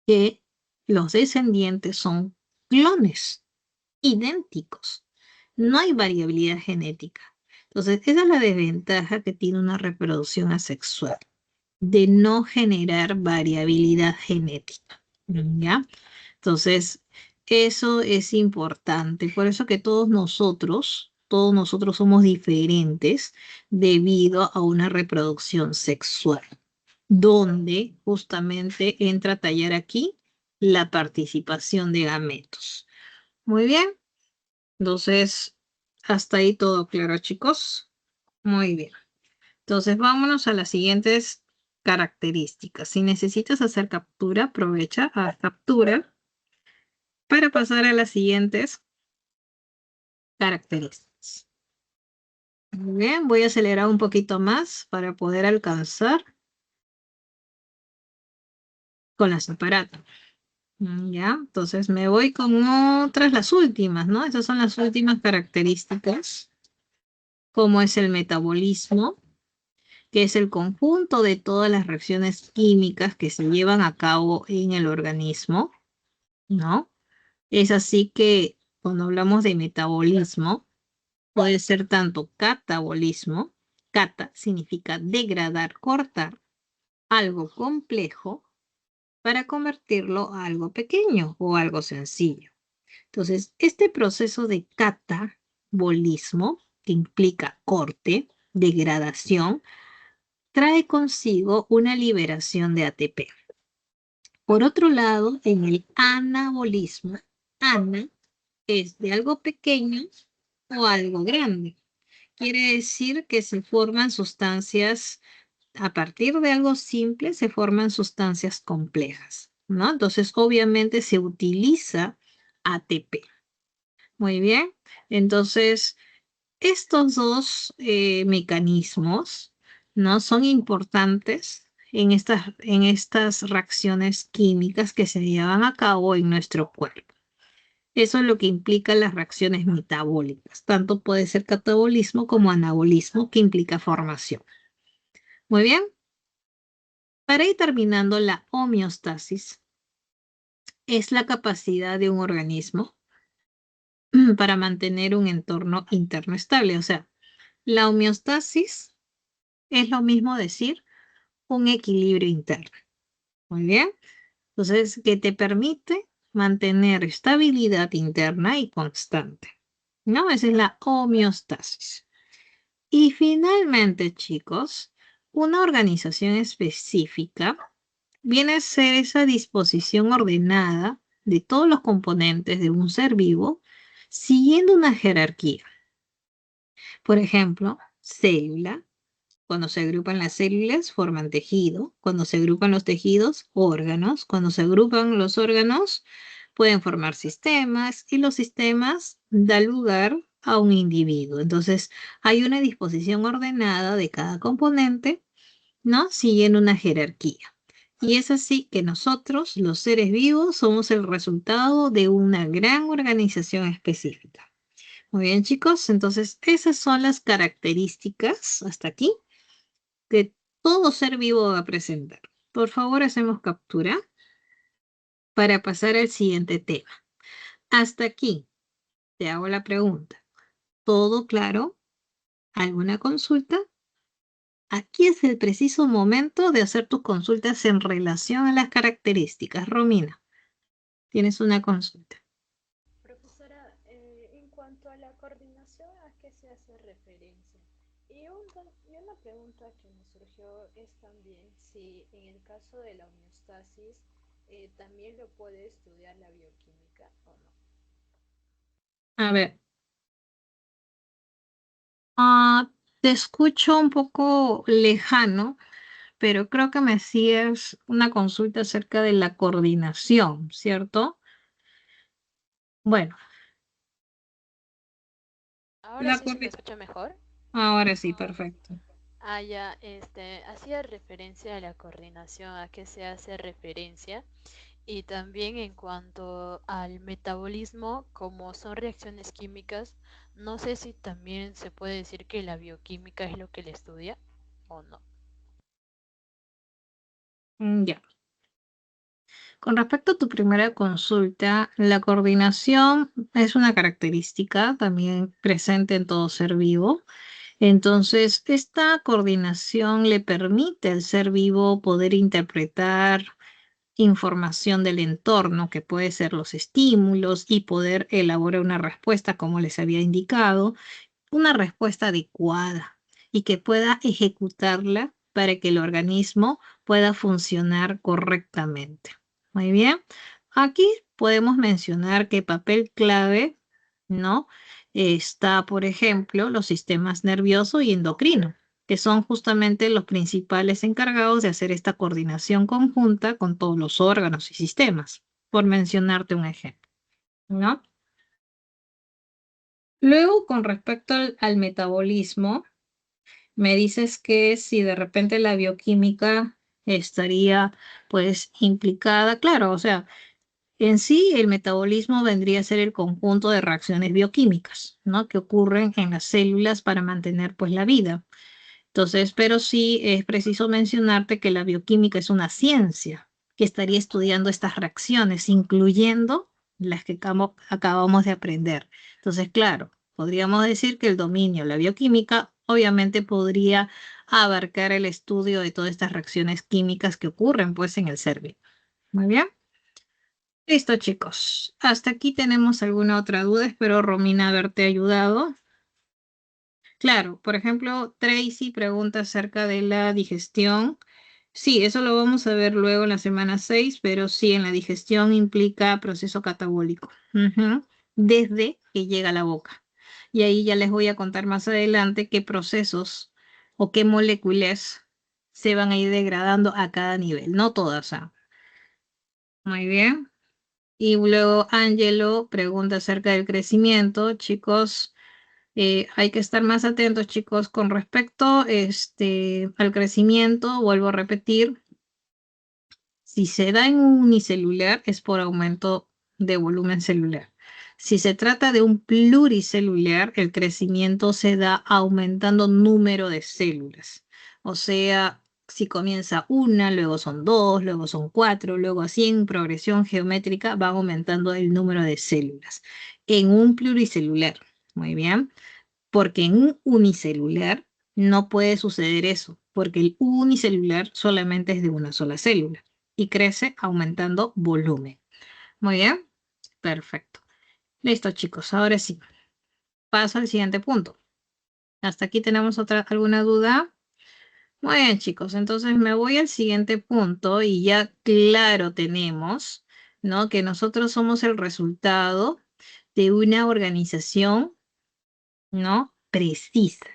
que los descendientes son clones idénticos. No hay variabilidad genética. Entonces, esa es la desventaja que tiene una reproducción asexual, de no generar variabilidad genética. ¿Ya? Entonces, eso es importante. Por eso que todos nosotros somos diferentes debido a una reproducción sexual, donde justamente entra a tallar aquí la participación de gametos. Muy bien. Entonces, hasta ahí todo claro, chicos. Muy bien. Entonces, vámonos a las siguientes características. Si necesitas hacer captura, aprovecha a captura para pasar a las siguientes características. Muy bien, voy a acelerar un poquito más para poder alcanzar con las aparatos. Ya, entonces me voy con otras, las últimas, ¿no? Estas son las últimas características, como es el metabolismo, que es el conjunto de todas las reacciones químicas que se llevan a cabo en el organismo, ¿no? Es así que cuando hablamos de metabolismo, puede ser tanto catabolismo, cata significa degradar, cortar algo complejo para convertirlo a algo pequeño o algo sencillo. Entonces, este proceso de catabolismo, que implica corte, degradación, trae consigo una liberación de ATP. Por otro lado, en el anabolismo, ana es de algo pequeño o algo grande. Quiere decir que se forman sustancias, a partir de algo simple, se forman sustancias complejas, ¿no? Entonces, obviamente se utiliza ATP. Muy bien. Entonces, estos dos mecanismos, ¿no? Son importantes en estas reacciones químicas que se llevan a cabo en nuestro cuerpo. Eso es lo que implica las reacciones metabólicas. Tanto puede ser catabolismo como anabolismo, que implica formación. Muy bien. Para ir terminando, la homeostasis es la capacidad de un organismo para mantener un entorno interno estable. O sea, la homeostasis es lo mismo decir un equilibrio interno. Muy bien. Entonces, que te permite mantener estabilidad interna y constante. ¿No? Esa es la homeostasis. Y finalmente, chicos, una organización específica viene a ser esa disposición ordenada de todos los componentes de un ser vivo siguiendo una jerarquía. Por ejemplo, célula. Cuando se agrupan las células, forman tejido. Cuando se agrupan los tejidos, órganos. Cuando se agrupan los órganos, pueden formar sistemas y los sistemas dan lugar a un individuo. Entonces, hay una disposición ordenada de cada componente, ¿no? Siguiendo una jerarquía. Y es así que nosotros, los seres vivos, somos el resultado de una gran organización específica. Muy bien, chicos. Entonces, esas son las características hasta aquí que todo ser vivo va a presentar. Por favor, hacemos captura para pasar al siguiente tema. Hasta aquí te hago la pregunta. ¿Todo claro? ¿Alguna consulta? Aquí es el preciso momento de hacer tus consultas en relación a las características. Romina, tienes una consulta. Profesora, en cuanto a la coordinación, ¿a qué se hace referencia? Y una pregunta que me surgió es también si en el caso de la homeostasis también lo puede estudiar la bioquímica o no. A ver, te escucho un poco lejano, pero creo que me hacías una consulta acerca de la coordinación, ¿cierto? Bueno, Ahora la sí se me coordinación. escucha mejor. Ahora sí, perfecto. Ah, ya, hacía referencia a la coordinación, a qué se hace referencia. Y también en cuanto al metabolismo, como son reacciones químicas, no sé si también se puede decir que la bioquímica es lo que le estudia o no. Ya. Con respecto a tu primera consulta, la coordinación es una característica también presente en todo ser vivo. Entonces, esta coordinación le permite al ser vivo poder interpretar información del entorno, que puede ser los estímulos, y poder elaborar una respuesta, como les había indicado, una respuesta adecuada y que pueda ejecutarla para que el organismo pueda funcionar correctamente. Muy bien. Aquí podemos mencionar que papel clave, ¿no? Está, por ejemplo, los sistemas nervioso y endocrino, que son justamente los principales encargados de hacer esta coordinación conjunta con todos los órganos y sistemas, por mencionarte un ejemplo, ¿no? Luego, con respecto al metabolismo, me dices que si de repente la bioquímica estaría pues implicada, claro, o sea, en sí el metabolismo vendría a ser el conjunto de reacciones bioquímicas, ¿no? Que ocurren en las células para mantener pues la vida. Entonces, pero sí es preciso mencionarte que la bioquímica es una ciencia que estaría estudiando estas reacciones, incluyendo las que acabamos de aprender. Entonces, claro, podríamos decir que el dominio de la bioquímica obviamente podría abarcar el estudio de todas estas reacciones químicas que ocurren pues en el cerebro. Muy bien. Listo, chicos. Hasta aquí tenemos alguna otra duda. Espero, Romina, haberte ayudado. Claro, por ejemplo, Tracy pregunta acerca de la digestión. Sí, eso lo vamos a ver luego en la semana 6, pero sí, en la digestión implica proceso catabólico, desde que llega a la boca. Y ahí ya les voy a contar más adelante qué procesos o qué moléculas se van a ir degradando a cada nivel, no todas. Muy bien. Y luego Angelo pregunta acerca del crecimiento. Chicos, hay que estar más atentos, chicos, con respecto al crecimiento. Vuelvo a repetir, si se da en un unicelular es por aumento de volumen celular. Si se trata de un pluricelular, el crecimiento se da aumentando número de células. O sea, si comienza una, luego son dos, luego son cuatro, luego así en progresión geométrica va aumentando el número de células. En un pluricelular, muy bien, porque en un unicelular no puede suceder eso, porque el unicelular solamente es de una sola célula y crece aumentando volumen. Muy bien, perfecto. Listo, chicos, ahora sí, paso al siguiente punto. ¿Hasta aquí tenemos alguna duda? Muy bien, chicos, entonces me voy al siguiente punto y ya claro tenemos, ¿no? Que nosotros somos el resultado de una organización, ¿no? Precisa,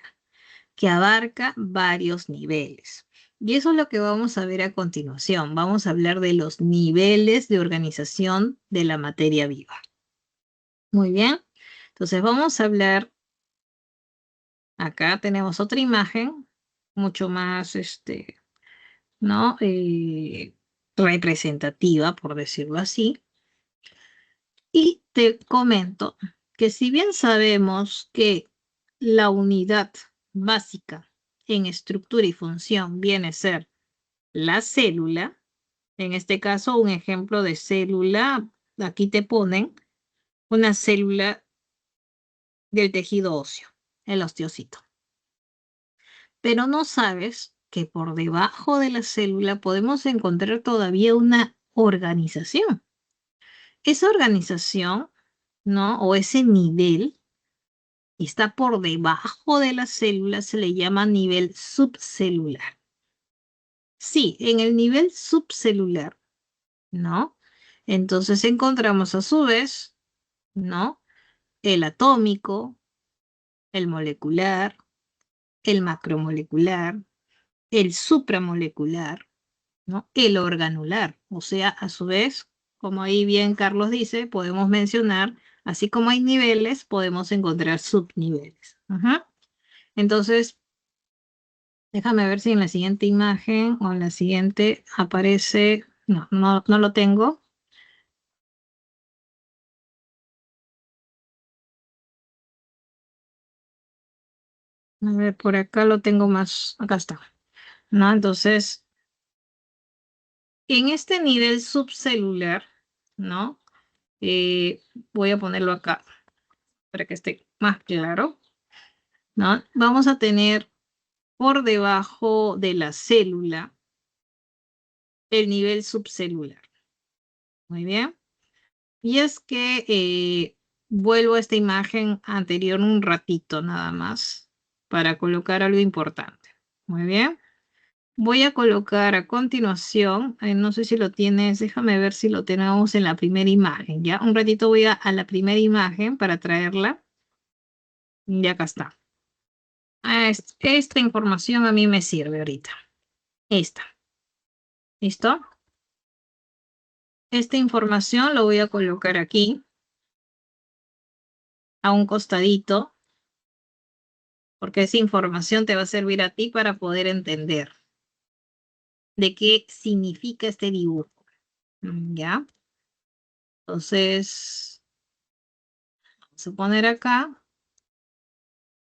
que abarca varios niveles. Y eso es lo que vamos a ver a continuación. Vamos a hablar de los niveles de organización de la materia viva. Muy bien. Entonces vamos a hablar, acá tenemos otra imagen, mucho más, ¿no? Representativa, por decirlo así. Y te comento que si bien sabemos que la unidad básica en estructura y función viene a ser la célula, en este caso un ejemplo de célula, aquí te ponen una célula del tejido óseo, el osteocito. Pero no sabes que por debajo de la célula podemos encontrar todavía una organización. Esa organización, ¿no? O ese nivel está por debajo de la célula, se le llama nivel subcelular. Sí, en el nivel subcelular, ¿no? Entonces encontramos a su vez, ¿no? El atómico, el molecular, el macromolecular, el supramolecular, ¿no? El organular. O sea, a su vez, como ahí bien Carlos dice, podemos mencionar, así como hay niveles, podemos encontrar subniveles. Entonces, déjame ver si en la siguiente imagen o en la siguiente aparece, no lo tengo. A ver, por acá lo tengo más, acá está, ¿no? Entonces, en este nivel subcelular, ¿no? Voy a ponerlo acá para que esté más claro, ¿no? Vamos a tener por debajo de la célula el nivel subcelular. Muy bien. Y es que vuelvo a esta imagen anterior un ratito nada más para colocar algo importante. Muy bien. Voy a colocar a continuación, no sé si lo tienes, déjame ver si lo tenemos en la primera imagen, ¿ya? Un ratito voy a la primera imagen para traerla. Y acá está. Esta información a mí me sirve ahorita. Esta. ¿Listo? Esta información lo voy a colocar aquí. a un costadito, porque esa información te va a servir a ti para poder entender de qué significa este dibujo. ¿Ya? Entonces, vamos a poner acá.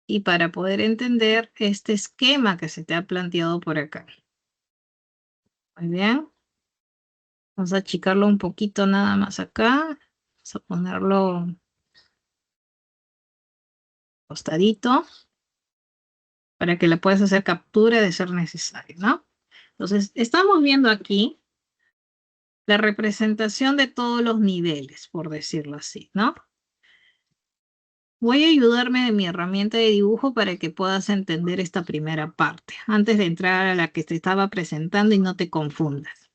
Y para poder entender este esquema que se te ha planteado por acá. Muy bien. Vamos a achicarlo un poquito nada más acá. Vamos a ponerlo costadito para que le puedas hacer captura de ser necesario, ¿no? Entonces, estamos viendo aquí la representación de todos los niveles, por decirlo así, ¿no? Voy a ayudarme de mi herramienta de dibujo para que puedas entender esta primera parte, antes de entrar a la que te estaba presentando y no te confundas.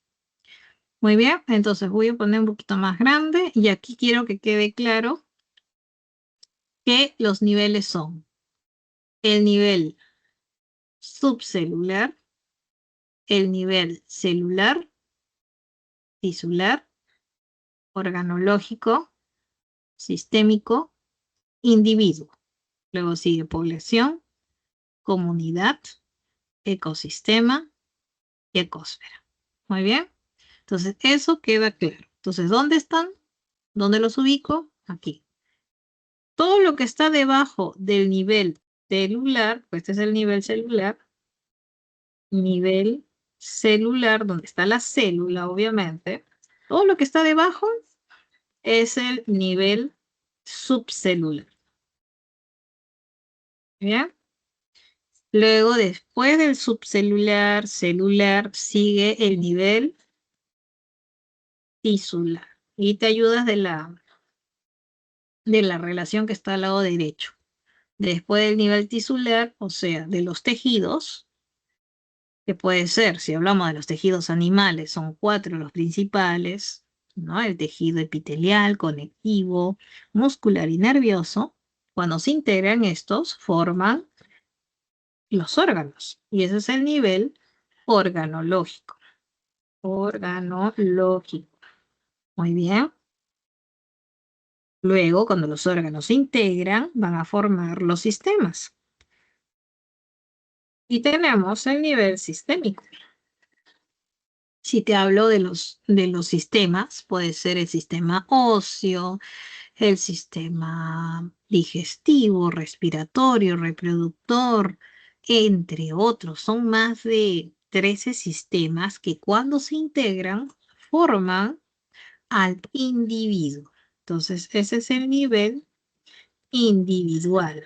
Muy bien, entonces voy a poner un poquito más grande y aquí quiero que quede claro que los niveles son el nivel subcelular, el nivel celular, tisular, organológico, sistémico, individuo. Luego sigue población, comunidad, ecosistema y ecosfera. Muy bien, entonces eso queda claro. Entonces, ¿dónde están? ¿Dónde los ubico? Aquí. Todo lo que está debajo del nivel celular, pues este es el nivel celular, donde está la célula, obviamente. Todo lo que está debajo es el nivel subcelular. ¿Bien? Luego, después del subcelular, celular, sigue el nivel tisular. Y te ayudas de la relación que está al lado derecho. Después del nivel tisular, o sea, de los tejidos, que puede ser, si hablamos de los tejidos animales, son 4 los principales, ¿no? El tejido epitelial, conectivo, muscular y nervioso. Cuando se integran estos, forman los órganos. Y ese es el nivel organológico. Organológico. Muy bien. Luego, cuando los órganos se integran, van a formar los sistemas. Y tenemos el nivel sistémico. Si te hablo de los sistemas, puede ser el sistema óseo, el sistema digestivo, respiratorio, reproductor, entre otros. Son más de 13 sistemas que cuando se integran forman al individuo. Entonces, ese es el nivel individual,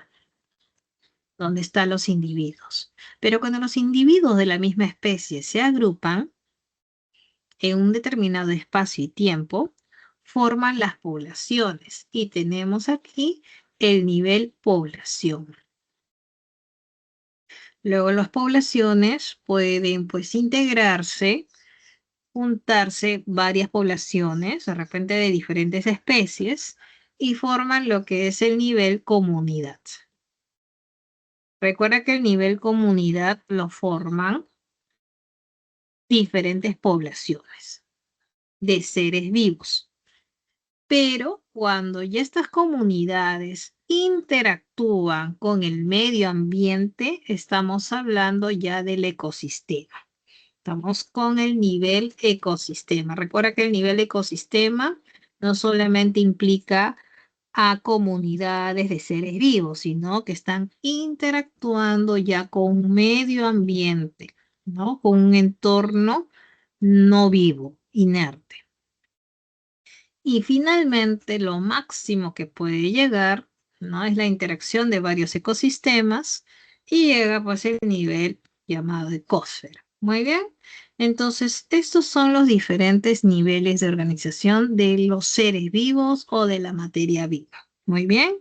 donde están los individuos. Pero cuando los individuos de la misma especie se agrupan, en un determinado espacio y tiempo, forman las poblaciones. Y tenemos aquí el nivel población. Luego las poblaciones pueden pues integrarse, juntarse varias poblaciones, de repente de diferentes especies, y forman lo que es el nivel comunidad. Recuerda que el nivel comunidad lo forman diferentes poblaciones de seres vivos. Pero cuando ya estas comunidades interactúan con el medio ambiente, estamos hablando ya del ecosistema. Estamos con el nivel ecosistema. Recuerda que el nivel ecosistema no solamente implica a comunidades de seres vivos, sino que están interactuando ya con un medio ambiente, ¿no? Con un entorno no vivo, inerte. Y finalmente, lo máximo que puede llegar, ¿no? Es la interacción de varios ecosistemas y llega pues el nivel llamado ecosfera. Muy bien. Entonces, estos son los diferentes niveles de organización de los seres vivos o de la materia viva. Muy bien.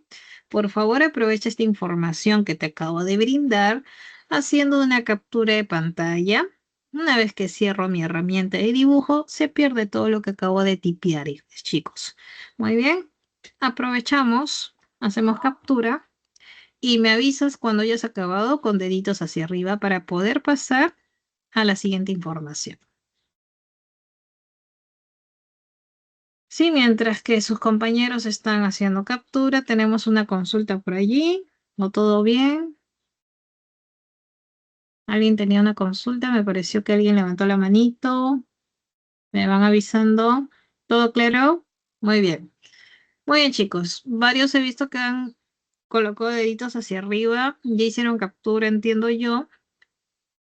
Por favor, aprovecha esta información que te acabo de brindar haciendo una captura de pantalla. Una vez que cierro mi herramienta de dibujo, se pierde todo lo que acabo de tipear, chicos. Muy bien, aprovechamos, hacemos captura y me avisas cuando hayas acabado con deditos hacia arriba para poder pasar a la siguiente información. Sí, mientras que sus compañeros están haciendo captura, tenemos una consulta por allí. ¿No todo bien? Alguien tenía una consulta, me pareció que alguien levantó la manito. Me van avisando. ¿Todo claro? Muy bien. Muy bien, chicos. Varios he visto que han colocado deditos hacia arriba. Ya hicieron captura, entiendo yo.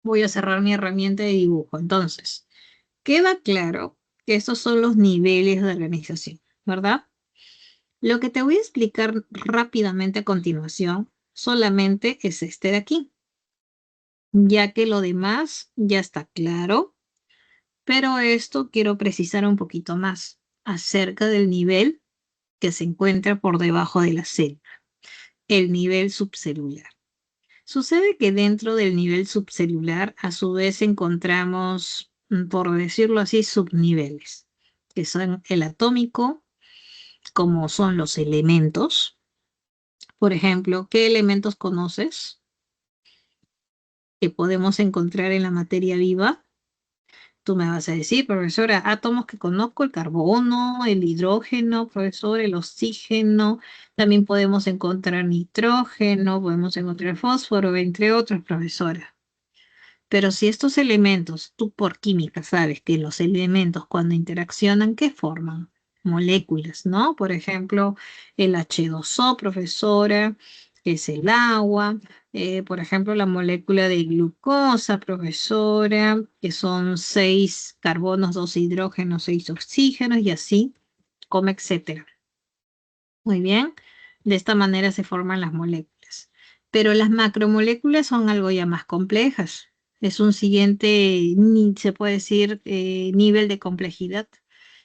Voy a cerrar mi herramienta de dibujo. Entonces, queda claro que estos son los niveles de organización, ¿verdad? Lo que te voy a explicar rápidamente a continuación solamente es este de aquí, ya que lo demás ya está claro, pero esto quiero precisar un poquito más acerca del nivel que se encuentra por debajo de la célula, el nivel subcelular. Sucede que dentro del nivel subcelular a su vez encontramos, por decirlo así, subniveles, que son el atómico, como son los elementos. Por ejemplo, ¿qué elementos conoces que podemos encontrar en la materia viva? Tú me vas a decir, profesora, átomos que conozco, el carbono, el hidrógeno, profesor, el oxígeno, también podemos encontrar nitrógeno, podemos encontrar fósforo, entre otros, profesora. Pero si estos elementos, tú por química sabes que los elementos cuando interaccionan, ¿qué forman? Moléculas, ¿no? Por ejemplo, el H2O, profesora, que es el agua. Por ejemplo, la molécula de glucosa, profesora, que son 6 carbonos, 2 hidrógenos, 6 oxígenos y así, como etcétera. Muy bien, de esta manera se forman las moléculas. Pero las macromoléculas son algo ya más complejas. Es un siguiente, se puede decir, nivel de complejidad.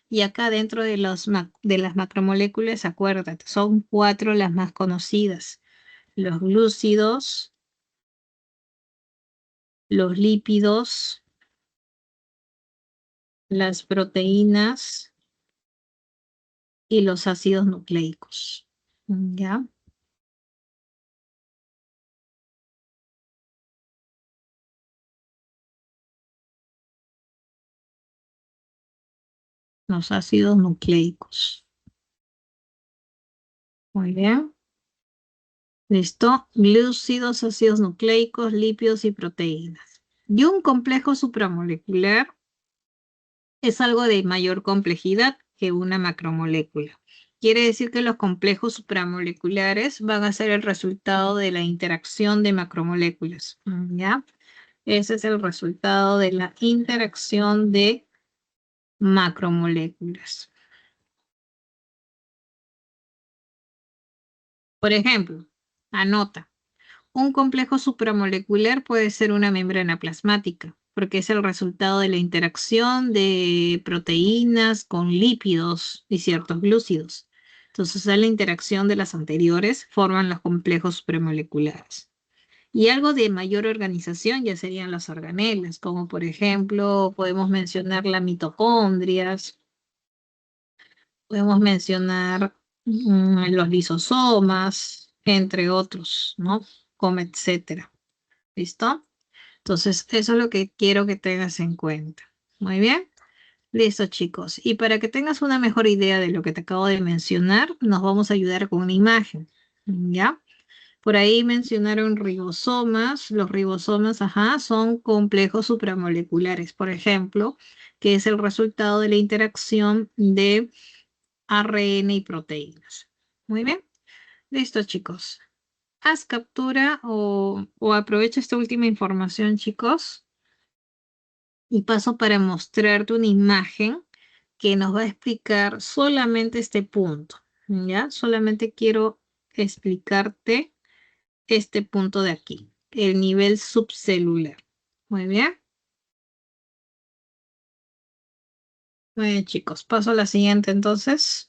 Y acá dentro de, de las macromoléculas, acuérdate, son 4 las más conocidas. Los glúcidos, los lípidos, las proteínas y los ácidos nucleicos. ¿Ya? Los ácidos nucleicos. Muy bien. ¿Listo? Glúcidos, ácidos nucleicos, lípidos y proteínas. Y un complejo supramolecular es algo de mayor complejidad que una macromolécula. Quiere decir que los complejos supramoleculares van a ser el resultado de la interacción de macromoléculas. ¿Ya? Ese es el resultado de la interacción de macromoléculas. Por ejemplo, anota. Un complejo supramolecular puede ser una membrana plasmática, porque es el resultado de la interacción de proteínas con lípidos y ciertos glúcidos. Entonces, a la interacción de las anteriores forman los complejos supramoleculares. Y algo de mayor organización ya serían las organelas, como por ejemplo, podemos mencionar las mitocondrias, podemos mencionar los lisosomas, entre otros, ¿no? Como etcétera. ¿Listo? Entonces, eso es lo que quiero que tengas en cuenta. Muy bien. Listo, chicos. Y para que tengas una mejor idea de lo que te acabo de mencionar, nos vamos a ayudar con una imagen. ¿Ya? Por ahí mencionaron ribosomas. Los ribosomas, ajá, son complejos supramoleculares, por ejemplo, que es el resultado de la interacción de ARN y proteínas. Muy bien. Listo, chicos. Haz captura o aprovecha esta última información, chicos, y paso para mostrarte una imagen que nos va a explicar solamente este punto, ¿ya? Solamente quiero explicarte este punto de aquí, el nivel subcelular. Muy bien. Muy bien, chicos. Paso a la siguiente, entonces.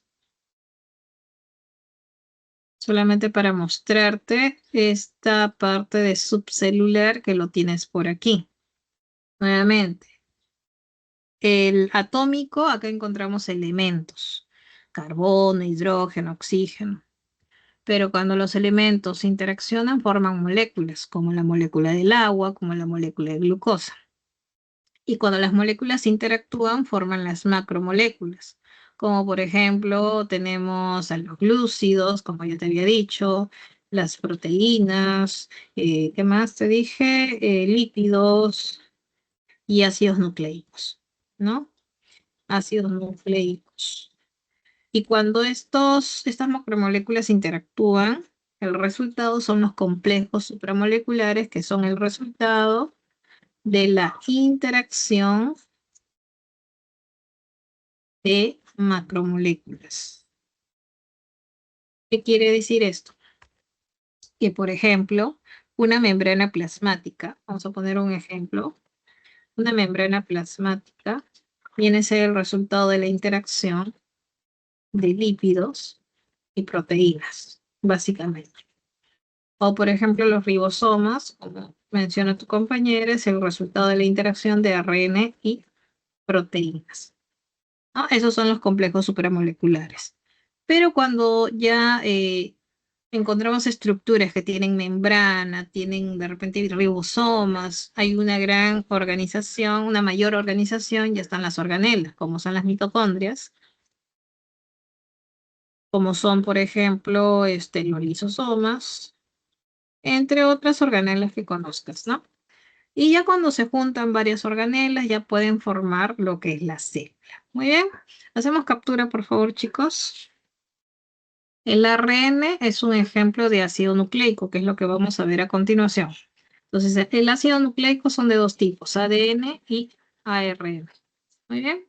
Solamente para mostrarte esta parte de subcelular que lo tienes por aquí. Nuevamente. El atómico, acá encontramos elementos, carbono, hidrógeno, oxígeno. Pero cuando los elementos interaccionan, forman moléculas, como la molécula del agua, como la molécula de glucosa. Y cuando las moléculas interactúan, forman las macromoléculas, como por ejemplo tenemos a los glúcidos, como ya te había dicho, las proteínas, ¿qué más te dije? Lípidos y ácidos nucleicos, ¿no? Ácidos nucleicos. Y cuando estas macromoléculas interactúan, el resultado son los complejos supramoleculares, que son el resultado de la interacción de macromoléculas. ¿Qué quiere decir esto? Que, por ejemplo, una membrana plasmática, vamos a poner un ejemplo, una membrana plasmática viene a ser el resultado de la interacción de lípidos y proteínas, básicamente. O, por ejemplo, los ribosomas, como menciona tu compañera, es el resultado de la interacción de ARN y proteínas, ¿no? Esos son los complejos supramoleculares. Pero cuando ya encontramos estructuras que tienen membrana, tienen de repente ribosomas, hay una gran organización, una mayor organización, ya están las organelas, como son las mitocondrias, como son, por ejemplo, los lisosomas, entre otras organelas que conozcas, ¿no? Y ya cuando se juntan varias organelas, ya pueden formar lo que es la célula. Muy bien, hacemos captura, por favor, chicos. El ARN es un ejemplo de ácido nucleico, que es lo que vamos a ver a continuación. Entonces, el ácido nucleico son de dos tipos, ADN y ARN. Muy bien.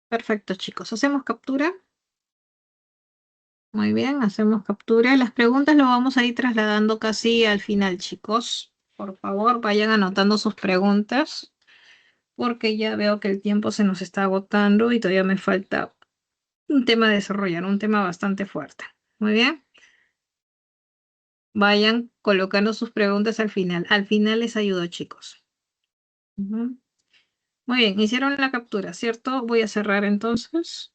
Perfecto, chicos. ¿Hacemos captura? Muy bien, hacemos captura. Las preguntas lo vamos a ir trasladando casi al final, chicos. Por favor, vayan anotando sus preguntas, porque ya veo que el tiempo se nos está agotando y todavía me falta un tema a desarrollar, un tema bastante fuerte. Muy bien. Vayan colocando sus preguntas al final. Al final les ayudo, chicos. Ujú. Muy bien, hicieron la captura, ¿cierto? Voy a cerrar entonces.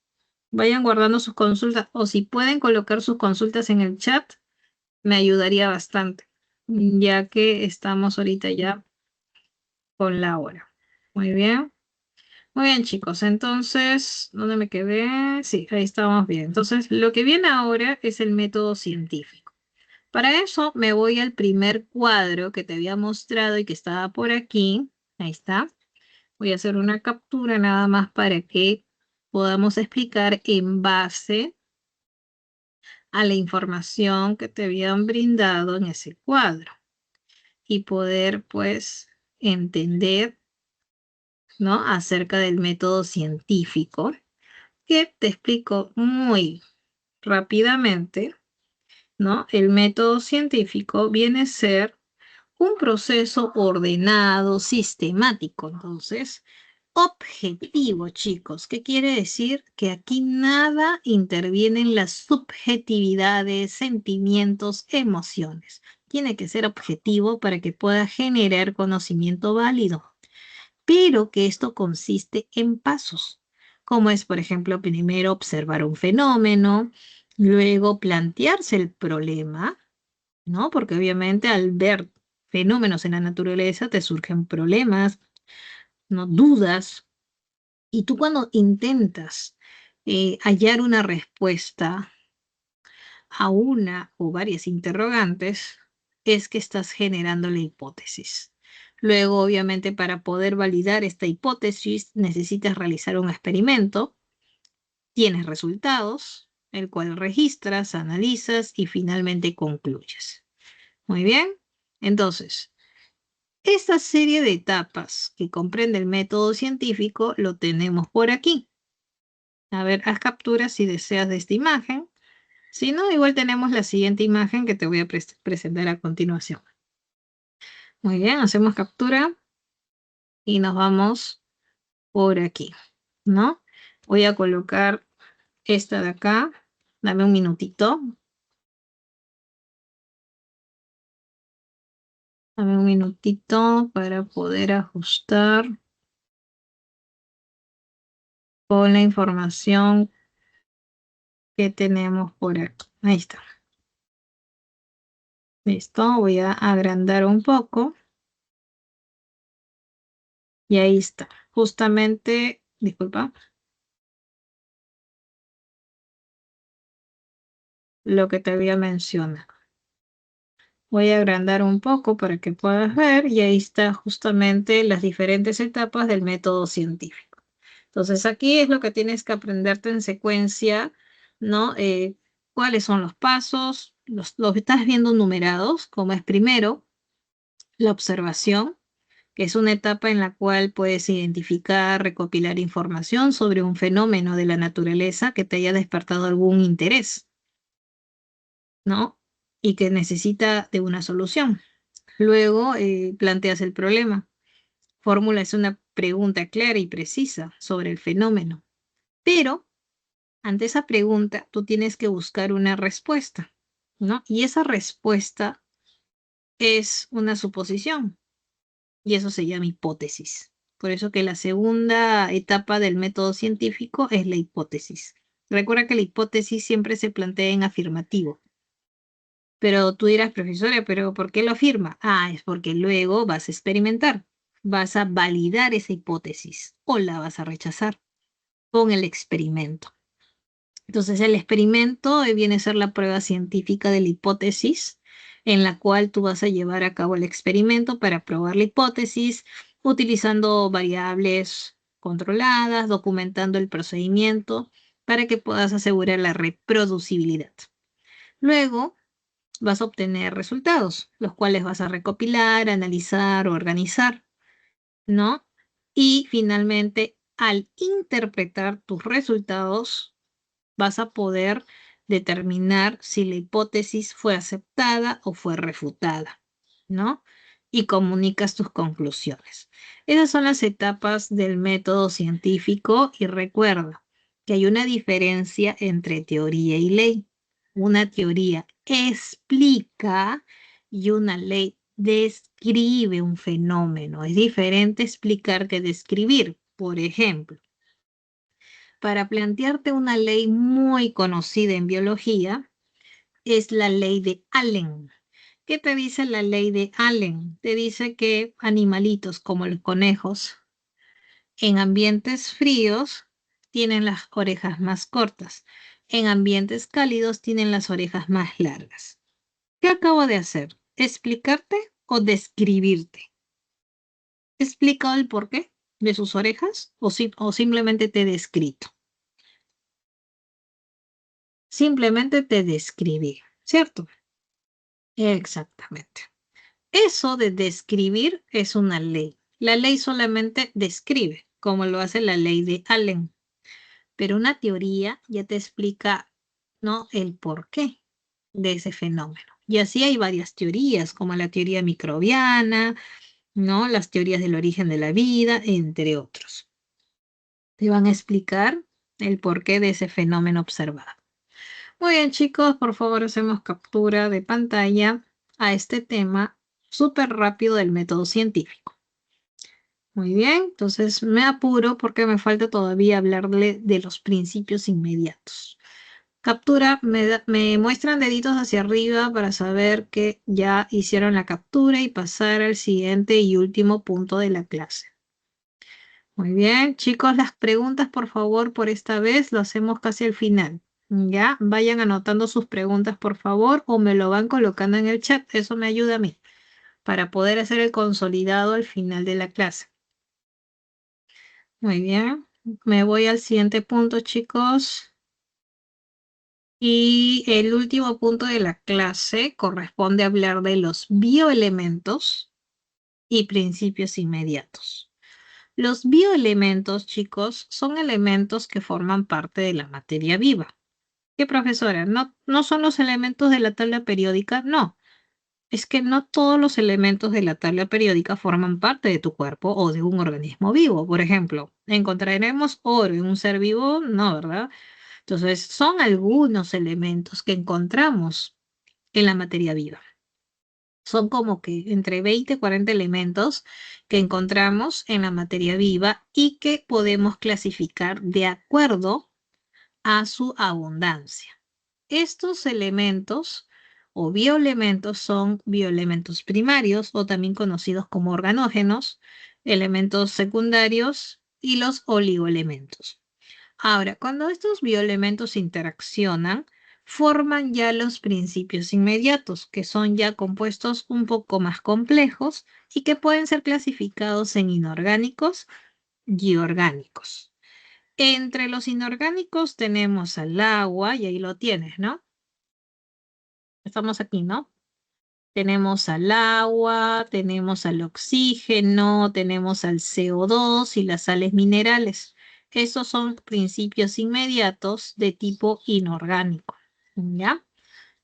Vayan guardando sus consultas o si pueden colocar sus consultas en el chat, me ayudaría bastante, ya que estamos ahorita ya con la hora. Muy bien. Muy bien, chicos. Entonces, ¿dónde me quedé? Sí, ahí estamos bien. Entonces, lo que viene ahora es el método científico. Para eso me voy al primer cuadro que te había mostrado y que estaba por aquí. Ahí está. Voy a hacer una captura nada más para que podamos explicar en base a la información que te habían brindado en ese cuadro y poder pues entender, ¿no? Acerca del método científico que te explico muy rápidamente, ¿no? El método científico viene a ser un proceso ordenado, sistemático, entonces, objetivo, chicos. ¿Qué quiere decir? Que aquí nada interviene en las subjetividades, sentimientos, emociones. Tiene que ser objetivo para que pueda generar conocimiento válido, pero que esto consiste en pasos, como es, por ejemplo, primero observar un fenómeno, luego plantearse el problema, ¿no? Porque obviamente al ver fenómenos en la naturaleza te surgen problemas, ¿no? Dudas. Y tú cuando intentas hallar una respuesta a una o varias interrogantes, es que estás generando la hipótesis. Luego, obviamente, para poder validar esta hipótesis, necesitas realizar un experimento, tienes resultados, el cual registras, analizas y finalmente concluyes. Muy bien. Entonces, esta serie de etapas que comprende el método científico lo tenemos por aquí. A ver, haz captura si deseas de esta imagen. Si no, igual tenemos la siguiente imagen que te voy a presentar a continuación. Muy bien, hacemos captura y nos vamos por aquí, ¿no? Voy a colocar esta de acá. Dame un minutito. Dame un minutito para poder ajustar con la información que tenemos por aquí. Ahí está. Listo, voy a agrandar un poco. Y ahí está. Justamente, disculpa, lo que te había mencionado. Voy a agrandar un poco para que puedas ver y ahí está justamente las diferentes etapas del método científico. Entonces aquí es lo que tienes que aprenderte en secuencia, ¿no? ¿Cuáles son los pasos? Los estás viendo numerados, como es primero la observación, que es una etapa en la cual puedes identificar, recopilar información sobre un fenómeno de la naturaleza que te haya despertado algún interés, ¿no? Y que necesita de una solución. Luego planteas el problema, formulas una pregunta clara y precisa sobre el fenómeno, pero ante esa pregunta tú tienes que buscar una respuesta, ¿no? Y esa respuesta es una suposición y eso se llama hipótesis. Por eso que la segunda etapa del método científico es la hipótesis. Recuerda que la hipótesis siempre se plantea en afirmativo. Pero tú dirás, profesora, ¿pero por qué lo afirma? Ah, es porque luego vas a experimentar. Vas a validar esa hipótesis o la vas a rechazar con el experimento. Entonces, el experimento viene a ser la prueba científica de la hipótesis, en la cual tú vas a llevar a cabo el experimento para probar la hipótesis, utilizando variables controladas, documentando el procedimiento para que puedas asegurar la reproducibilidad. Luego, vas a obtener resultados, los cuales vas a recopilar, analizar, organizar, ¿no? Y finalmente, al interpretar tus resultados, vas a poder determinar si la hipótesis fue aceptada o fue refutada, ¿no? Y comunicas tus conclusiones. Esas son las etapas del método científico y recuerda que hay una diferencia entre teoría y ley. Una teoría explica y una ley describe un fenómeno. Es diferente explicar que describir. Por ejemplo, para plantearte una ley muy conocida en biología, es la ley de Allen. ¿Qué te dice la ley de Allen? Te dice que animalitos como los conejos en ambientes fríos tienen las orejas más cortas, en ambientes cálidos tienen las orejas más largas. ¿Qué acabo de hacer? ¿Explicarte o describirte? ¿He explicado el porqué de sus orejas o simplemente te he descrito? Simplemente te describí, ¿cierto? Exactamente. Eso de describir es una ley. La ley solamente describe, como lo hace la ley de Allen. Pero una teoría ya te explica, ¿no?, el porqué de ese fenómeno. Y así hay varias teorías, como la teoría microbiana, ¿no?, las teorías del origen de la vida, entre otros. Te van a explicar el porqué de ese fenómeno observado. Muy bien, chicos, por favor hacemos captura de pantalla a este tema súper rápido del método científico. Muy bien, entonces me apuro porque me falta todavía hablarle de los principios inmediatos. Captura, me muestran deditos hacia arriba para saber que ya hicieron la captura y pasar al siguiente y último punto de la clase. Muy bien, chicos, las preguntas, por favor, por esta vez lo hacemos casi al final. Ya, vayan anotando sus preguntas, por favor, o me lo van colocando en el chat. Eso me ayuda a mí para poder hacer el consolidado al final de la clase. Muy bien, me voy al siguiente punto, chicos. Y el último punto de la clase corresponde a hablar de los bioelementos y principios inmediatos. Los bioelementos, chicos, son elementos que forman parte de la materia viva. ¿Qué, profesora? ¿No son los elementos de la tabla periódica? No. Es que no todos los elementos de la tabla periódica forman parte de tu cuerpo o de un organismo vivo. Por ejemplo, ¿encontraremos oro en un ser vivo? No, ¿verdad? Entonces, son algunos elementos que encontramos en la materia viva. Son como que entre 20 y 40 elementos que encontramos en la materia viva y que podemos clasificar de acuerdo a su abundancia. Estos elementos o bioelementos son bioelementos primarios o también conocidos como organógenos. elementos secundarios y los oligoelementos. Ahora, cuando estos bioelementos interaccionan, forman ya los principios inmediatos, que son ya compuestos un poco más complejos y que pueden ser clasificados en inorgánicos y orgánicos. Entre los inorgánicos tenemos al agua, y ahí lo tienes, ¿no? Estamos aquí, ¿no? Tenemos al agua, tenemos al oxígeno, tenemos al CO2 y las sales minerales. Esos son principios inmediatos de tipo inorgánico, ¿ya?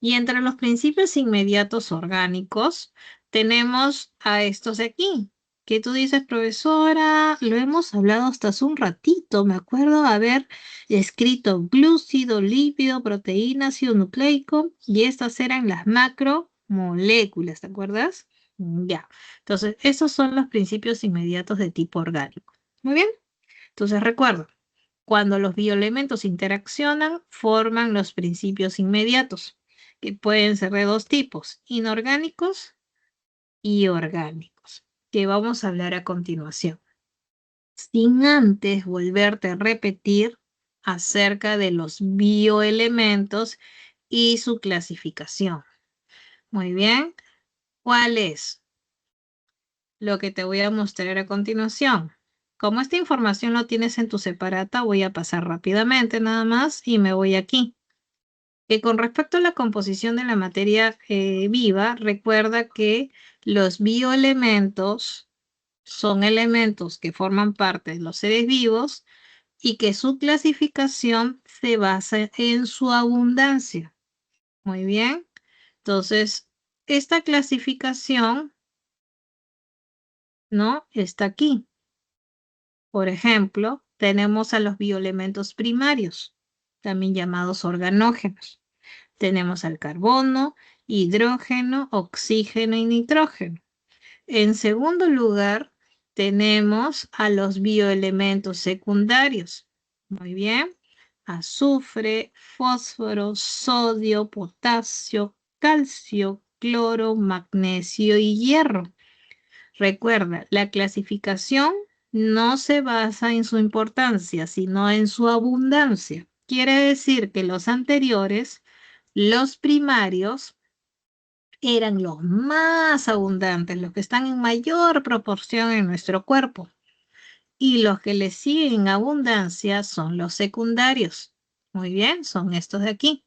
Y entre los principios inmediatos orgánicos tenemos a estos de aquí, que tú dices, profesora, lo hemos hablado hasta hace un ratito, me acuerdo haber escrito glúcido, lípido, proteína, ácido nucleico, y estas eran las macromoléculas, ¿te acuerdas? Ya, entonces esos son los principios inmediatos de tipo orgánico. Muy bien, entonces recuerda, cuando los bioelementos interaccionan, forman los principios inmediatos, que pueden ser de dos tipos, inorgánicos y orgánicos, que vamos a hablar a continuación. Sin antes volverte a repetir acerca de los bioelementos y su clasificación. Muy bien, ¿cuál es lo que te voy a mostrar a continuación? Como esta información lo tienes en tu separata, voy a pasar rápidamente nada más y me voy aquí. Que con respecto a la composición de la materia viva, recuerda que los bioelementos son elementos que forman parte de los seres vivos y que su clasificación se basa en su abundancia. Muy bien. Entonces, esta clasificación, ¿no? Está aquí. Por ejemplo, tenemos a los bioelementos primarios, también llamados organógenos. Tenemos al carbono, hidrógeno, oxígeno y nitrógeno. En segundo lugar, tenemos a los bioelementos secundarios. Muy bien. Azufre, fósforo, sodio, potasio, calcio, cloro, magnesio y hierro. Recuerda, la clasificación no se basa en su importancia, sino en su abundancia. Quiere decir que los anteriores, los primarios, eran los más abundantes, los que están en mayor proporción en nuestro cuerpo. Y los que le siguen en abundancia son los secundarios. Muy bien, son estos de aquí.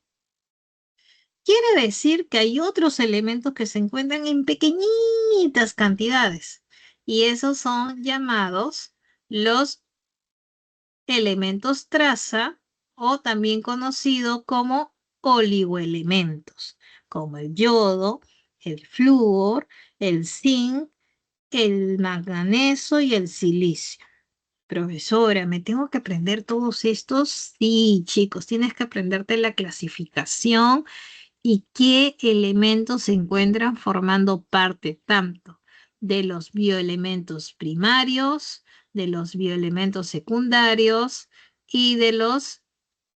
Quiere decir que hay otros elementos que se encuentran en pequeñitas cantidades. Y esos son llamados los elementos traza o también conocido como oligoelementos, como el yodo, el flúor, el zinc, el manganeso y el silicio. Profesora, ¿me tengo que aprender todos estos? Sí, chicos, tienes que aprenderte la clasificación y qué elementos se encuentran formando parte tanto de los bioelementos primarios, de los bioelementos secundarios y de los,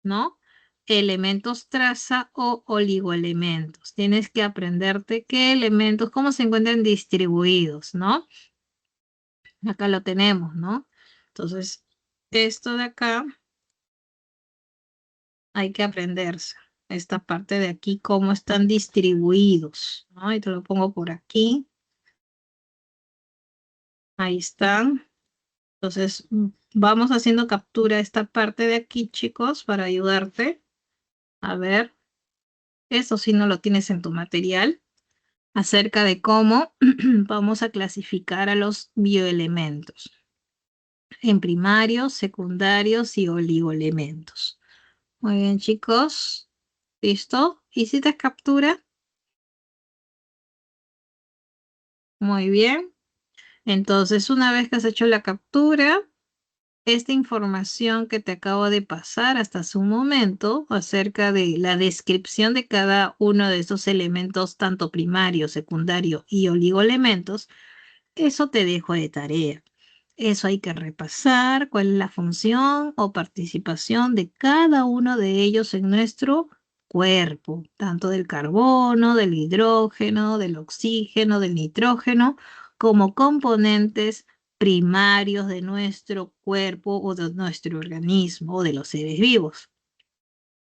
¿no? Elementos traza o oligoelementos. Tienes que aprenderte qué elementos, cómo se encuentran distribuidos, ¿no? Acá lo tenemos, ¿no? Entonces, esto de acá hay que aprenderse. Esta parte de aquí, cómo están distribuidos, ¿no? Y te lo pongo por aquí. Ahí están. Entonces, vamos haciendo captura de esta parte de aquí, chicos, para ayudarte. A ver, eso sí no lo tienes en tu material, acerca de cómo vamos a clasificar a los bioelementos en primarios, secundarios y oligoelementos. Muy bien, chicos. ¿Listo? ¿Hiciste captura? Muy bien. Entonces, una vez que has hecho la captura, esta información que te acabo de pasar hasta hace un momento acerca de la descripción de cada uno de esos elementos, tanto primario, secundario y oligoelementos, eso te dejo de tarea. Eso hay que repasar, cuál es la función o participación de cada uno de ellos en nuestro cuerpo, tanto del carbono, del hidrógeno, del oxígeno, del nitrógeno, como componentes primarios de nuestro cuerpo o de nuestro organismo o de los seres vivos.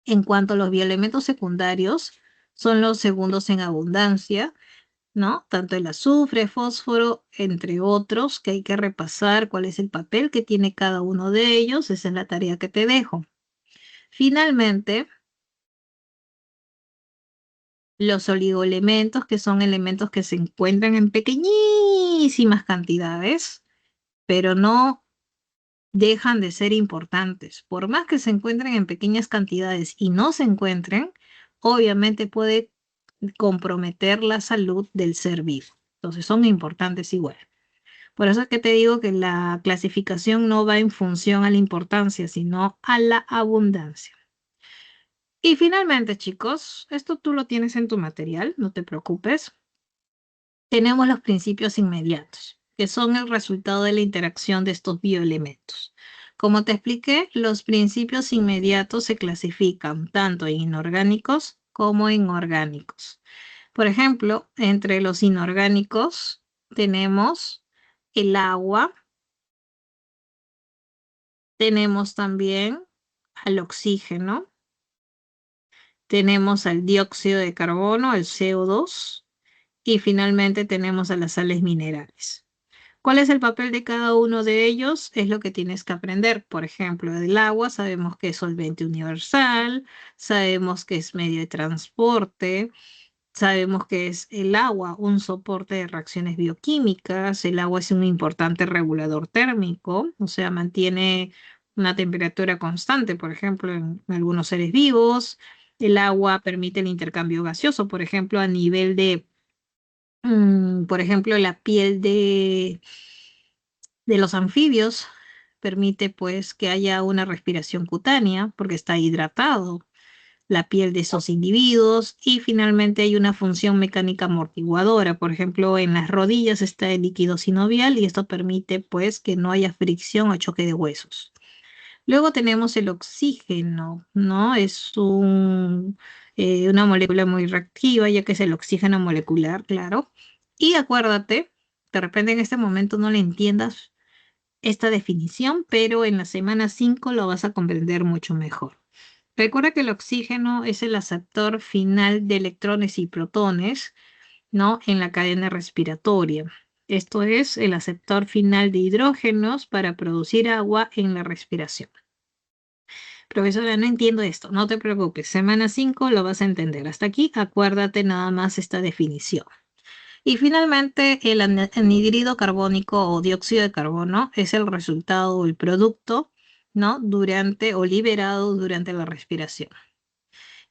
En cuanto a los bioelementos secundarios, son los segundos en abundancia, ¿no? Tanto el azufre, fósforo, entre otros, que hay que repasar cuál es el papel que tiene cada uno de ellos. Esa es la tarea que te dejo. Finalmente, los oligoelementos, que son elementos que se encuentran en pequeñísimas cantidades, pero no dejan de ser importantes. Por más que se encuentren en pequeñas cantidades y no se encuentren, obviamente puede comprometer la salud del ser vivo. Entonces son importantes igual. Por eso es que te digo que la clasificación no va en función a la importancia, sino a la abundancia. Y finalmente, chicos, esto tú lo tienes en tu material, no te preocupes. Tenemos los principios inmediatos, que son el resultado de la interacción de estos bioelementos. Como te expliqué, los principios inmediatos se clasifican tanto en inorgánicos como en orgánicos. Por ejemplo, entre los inorgánicos tenemos el agua, tenemos también al oxígeno, tenemos al dióxido de carbono, el CO2, y finalmente tenemos a las sales minerales. ¿Cuál es el papel de cada uno de ellos? Es lo que tienes que aprender. Por ejemplo, del agua sabemos que es solvente universal, sabemos que es medio de transporte, sabemos que es el agua un soporte de reacciones bioquímicas, el agua es un importante regulador térmico, o sea, mantiene una temperatura constante, por ejemplo, en algunos seres vivos. El agua permite el intercambio gaseoso, por ejemplo, a nivel de, por ejemplo, la piel de los anfibios permite pues que haya una respiración cutánea porque está hidratado la piel de esos individuos y finalmente hay una función mecánica amortiguadora. Por ejemplo, en las rodillas está el líquido sinovial y esto permite pues que no haya fricción o choque de huesos. Luego tenemos el oxígeno, ¿no? Es una molécula muy reactiva ya que es el oxígeno molecular, claro. Y acuérdate, de repente en este momento no le entiendas esta definición, pero en la semana 5 lo vas a comprender mucho mejor. Recuerda que el oxígeno es el aceptor final de electrones y protones, ¿no? En la cadena respiratoria. Esto es el aceptor final de hidrógenos para producir agua en la respiración. Profesora, no entiendo esto. No te preocupes. Semana 5 lo vas a entender. Hasta aquí, acuérdate nada más esta definición. Y finalmente, el anhídrido carbónico o dióxido de carbono es el resultado o el producto, ¿no? Durante o liberado durante la respiración.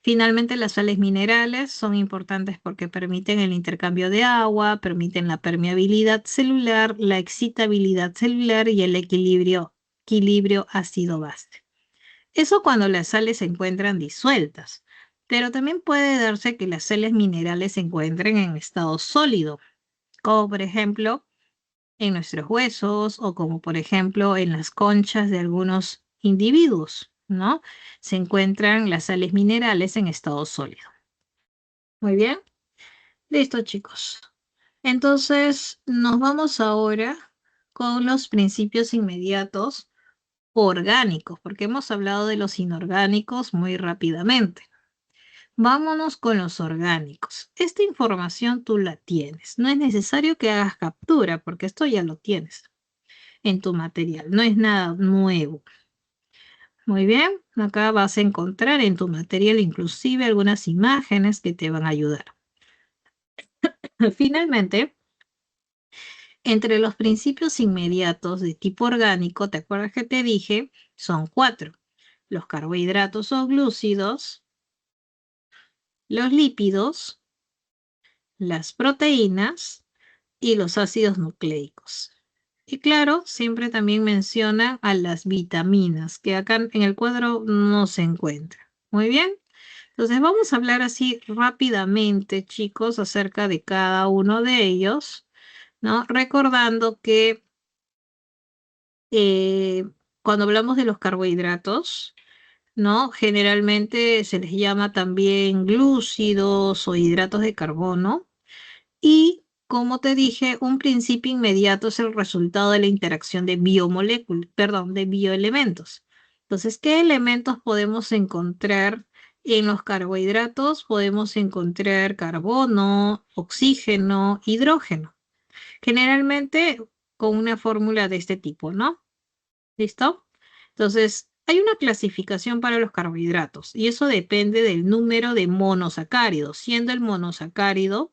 Finalmente, las sales minerales son importantes porque permiten el intercambio de agua, permiten la permeabilidad celular, la excitabilidad celular y el equilibrio ácido-base. Eso cuando las sales se encuentran disueltas. Pero también puede darse que las sales minerales se encuentren en estado sólido, como por ejemplo en nuestros huesos o como por ejemplo en las conchas de algunos individuos, ¿no? Se encuentran las sales minerales en estado sólido. Muy bien. Listo, chicos. Entonces, nos vamos ahora con los principios inmediatos orgánicos, porque hemos hablado de los inorgánicos muy rápidamente. Vámonos con los orgánicos. Esta información tú la tienes. No es necesario que hagas captura, porque esto ya lo tienes en tu material. No es nada nuevo. Muy bien, acá vas a encontrar en tu material inclusive algunas imágenes que te van a ayudar. Finalmente, entre los principios inmediatos de tipo orgánico, ¿te acuerdas que te dije? Son 4. Los carbohidratos o glúcidos, los lípidos, las proteínas y los ácidos nucleicos. Y claro, siempre también mencionan a las vitaminas, que acá en el cuadro no se encuentra. Muy bien. Entonces vamos a hablar así rápidamente, chicos, acerca de cada uno de ellos, ¿no? Recordando que cuando hablamos de los carbohidratos, ¿no? Generalmente se les llama también glúcidos o hidratos de carbono. Y como te dije, un principio inmediato es el resultado de la interacción de biomoléculas, perdón, de bioelementos. Entonces, ¿qué elementos podemos encontrar en los carbohidratos? Podemos encontrar carbono, oxígeno, hidrógeno. Generalmente con una fórmula de este tipo, ¿no? ¿Listo? Entonces, hay una clasificación para los carbohidratos y eso depende del número de monosacáridos, siendo el monosacárido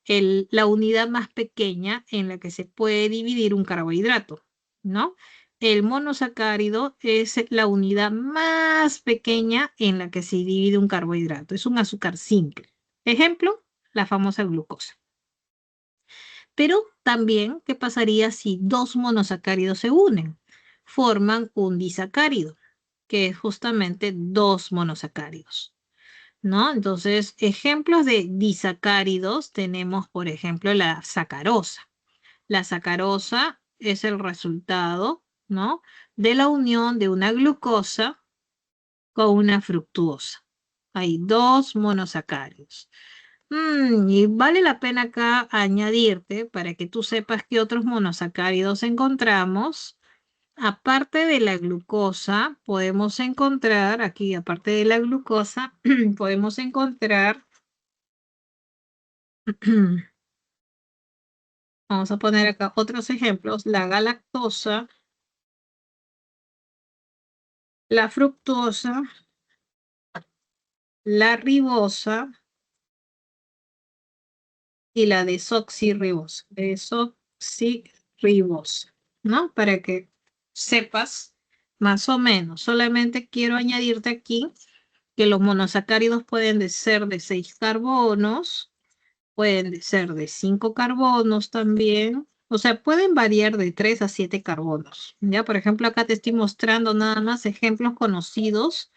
la unidad más pequeña en la que se puede dividir un carbohidrato, ¿no? El monosacárido es la unidad más pequeña en la que se divide un carbohidrato. Es un azúcar simple. Ejemplo, la famosa glucosa. Pero también, ¿qué pasaría si dos monosacáridos se unen? Forman un disacárido, que es justamente dos monosacáridos, ¿no? Entonces, ejemplos de disacáridos tenemos, por ejemplo, la sacarosa. La sacarosa es el resultado, ¿no? De la unión de una glucosa con una fructuosa. Hay dos monosacáridos. Y vale la pena acá añadirte para que tú sepas qué otros monosacáridos encontramos. Aparte de la glucosa, podemos encontrar, aquí aparte de la glucosa, podemos encontrar, vamos a poner acá otros ejemplos, la galactosa, la fructosa, la ribosa y la desoxirribosa. Desoxirribosa, ¿no? Para que sepas más o menos. Solamente quiero añadirte aquí que los monosacáridos pueden ser de 6 carbonos, pueden ser de 5 carbonos también. O sea, pueden variar de 3 a 7 carbonos. Ya, por ejemplo, acá te estoy mostrando nada más ejemplos conocidos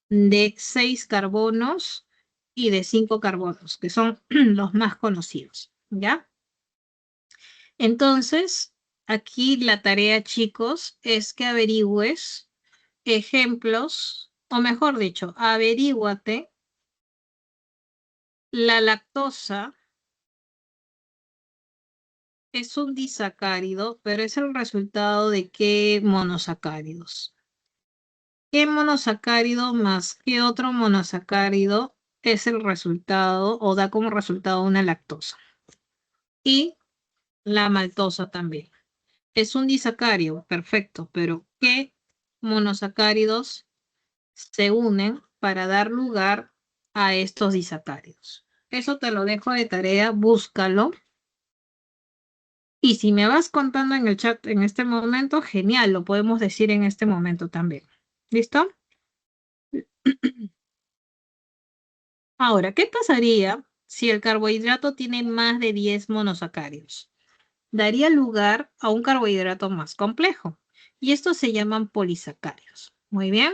de 6 carbonos y de 5 carbonos, que son los más conocidos, ¿ya? Entonces, aquí la tarea, chicos, es que averigües ejemplos, o mejor dicho, averíguate la lactosa es un disacárido, pero es el resultado de qué monosacáridos. ¿Qué monosacárido más qué otro monosacárido es el resultado o da como resultado una lactosa? Y la maltosa también. Es un disacárido, perfecto, pero ¿qué monosacáridos se unen para dar lugar a estos disacáridos? Eso te lo dejo de tarea, búscalo. Y si me vas contando en el chat en este momento, genial, lo podemos decir en este momento también. ¿Listo? Ahora, ¿qué pasaría si el carbohidrato tiene más de 10 monosacáridos? Daría lugar a un carbohidrato más complejo. Y estos se llaman polisacáridos. Muy bien.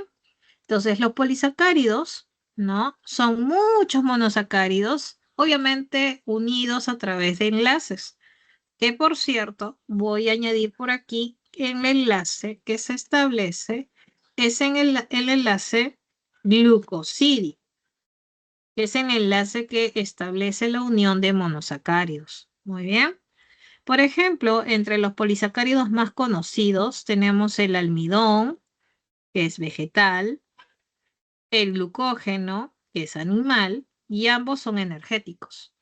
Entonces, los polisacáridos, ¿no? Son muchos monosacáridos, obviamente unidos a través de enlaces. Que por cierto, voy a añadir por aquí el enlace que se establece es en el enlace glucosídeo, que es el enlace que establece la unión de monosacáridos. Muy bien. Por ejemplo, entre los polisacáridos más conocidos tenemos el almidón, que es vegetal, el glucógeno, que es animal, y ambos son energéticos.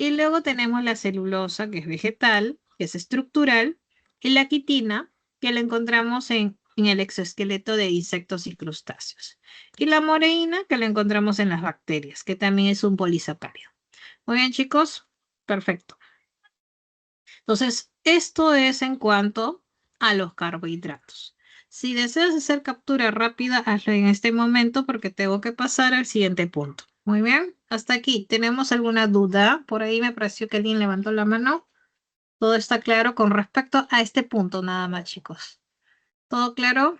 Y luego tenemos la celulosa, que es vegetal, que es estructural, y la quitina, que la encontramos en el exoesqueleto de insectos y crustáceos. Y la moreína, que la encontramos en las bacterias, que también es un polisacárido. Muy bien, chicos. Perfecto. Entonces, esto es en cuanto a los carbohidratos. Si deseas hacer captura rápida, hazlo en este momento porque tengo que pasar al siguiente punto. Muy bien, hasta aquí. ¿Tenemos alguna duda? Por ahí me pareció que alguien levantó la mano. Todo está claro con respecto a este punto nada más, chicos. ¿Todo claro?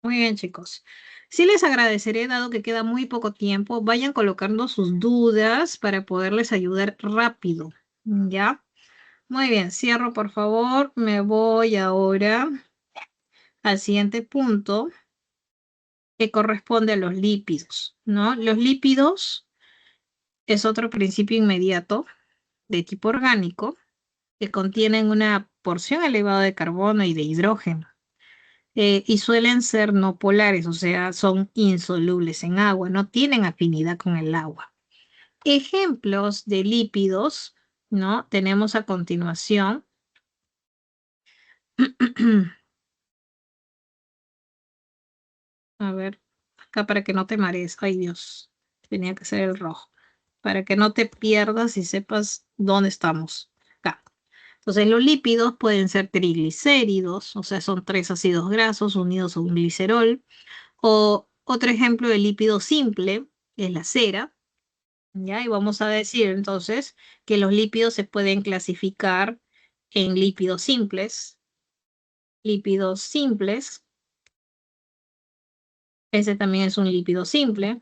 Muy bien, chicos. Sí les agradeceré, dado que queda muy poco tiempo, vayan colocando sus dudas para poderles ayudar rápido. ¿Ya? Muy bien, cierro por favor. Me voy ahora al siguiente punto que corresponde a los lípidos, ¿no? Los lípidos es otro principio inmediato de tipo orgánico que contienen una porción elevada de carbono y de hidrógeno. Y suelen ser no polares, o sea, son insolubles en agua, no tienen afinidad con el agua. Ejemplos de lípidos, ¿no? Tenemos a continuación. A ver, acá para que no te marees. Ay, Dios, tenía que ser el rojo. Para que no te pierdas y sepas dónde estamos. Acá. Entonces, los lípidos pueden ser triglicéridos, o sea, son 3 ácidos grasos unidos a un glicerol. O otro ejemplo de lípido simple es la cera. ¿Ya? Y vamos a decir entonces que los lípidos se pueden clasificar en lípidos simples. Lípidos simples. Ese también es un lípido simple.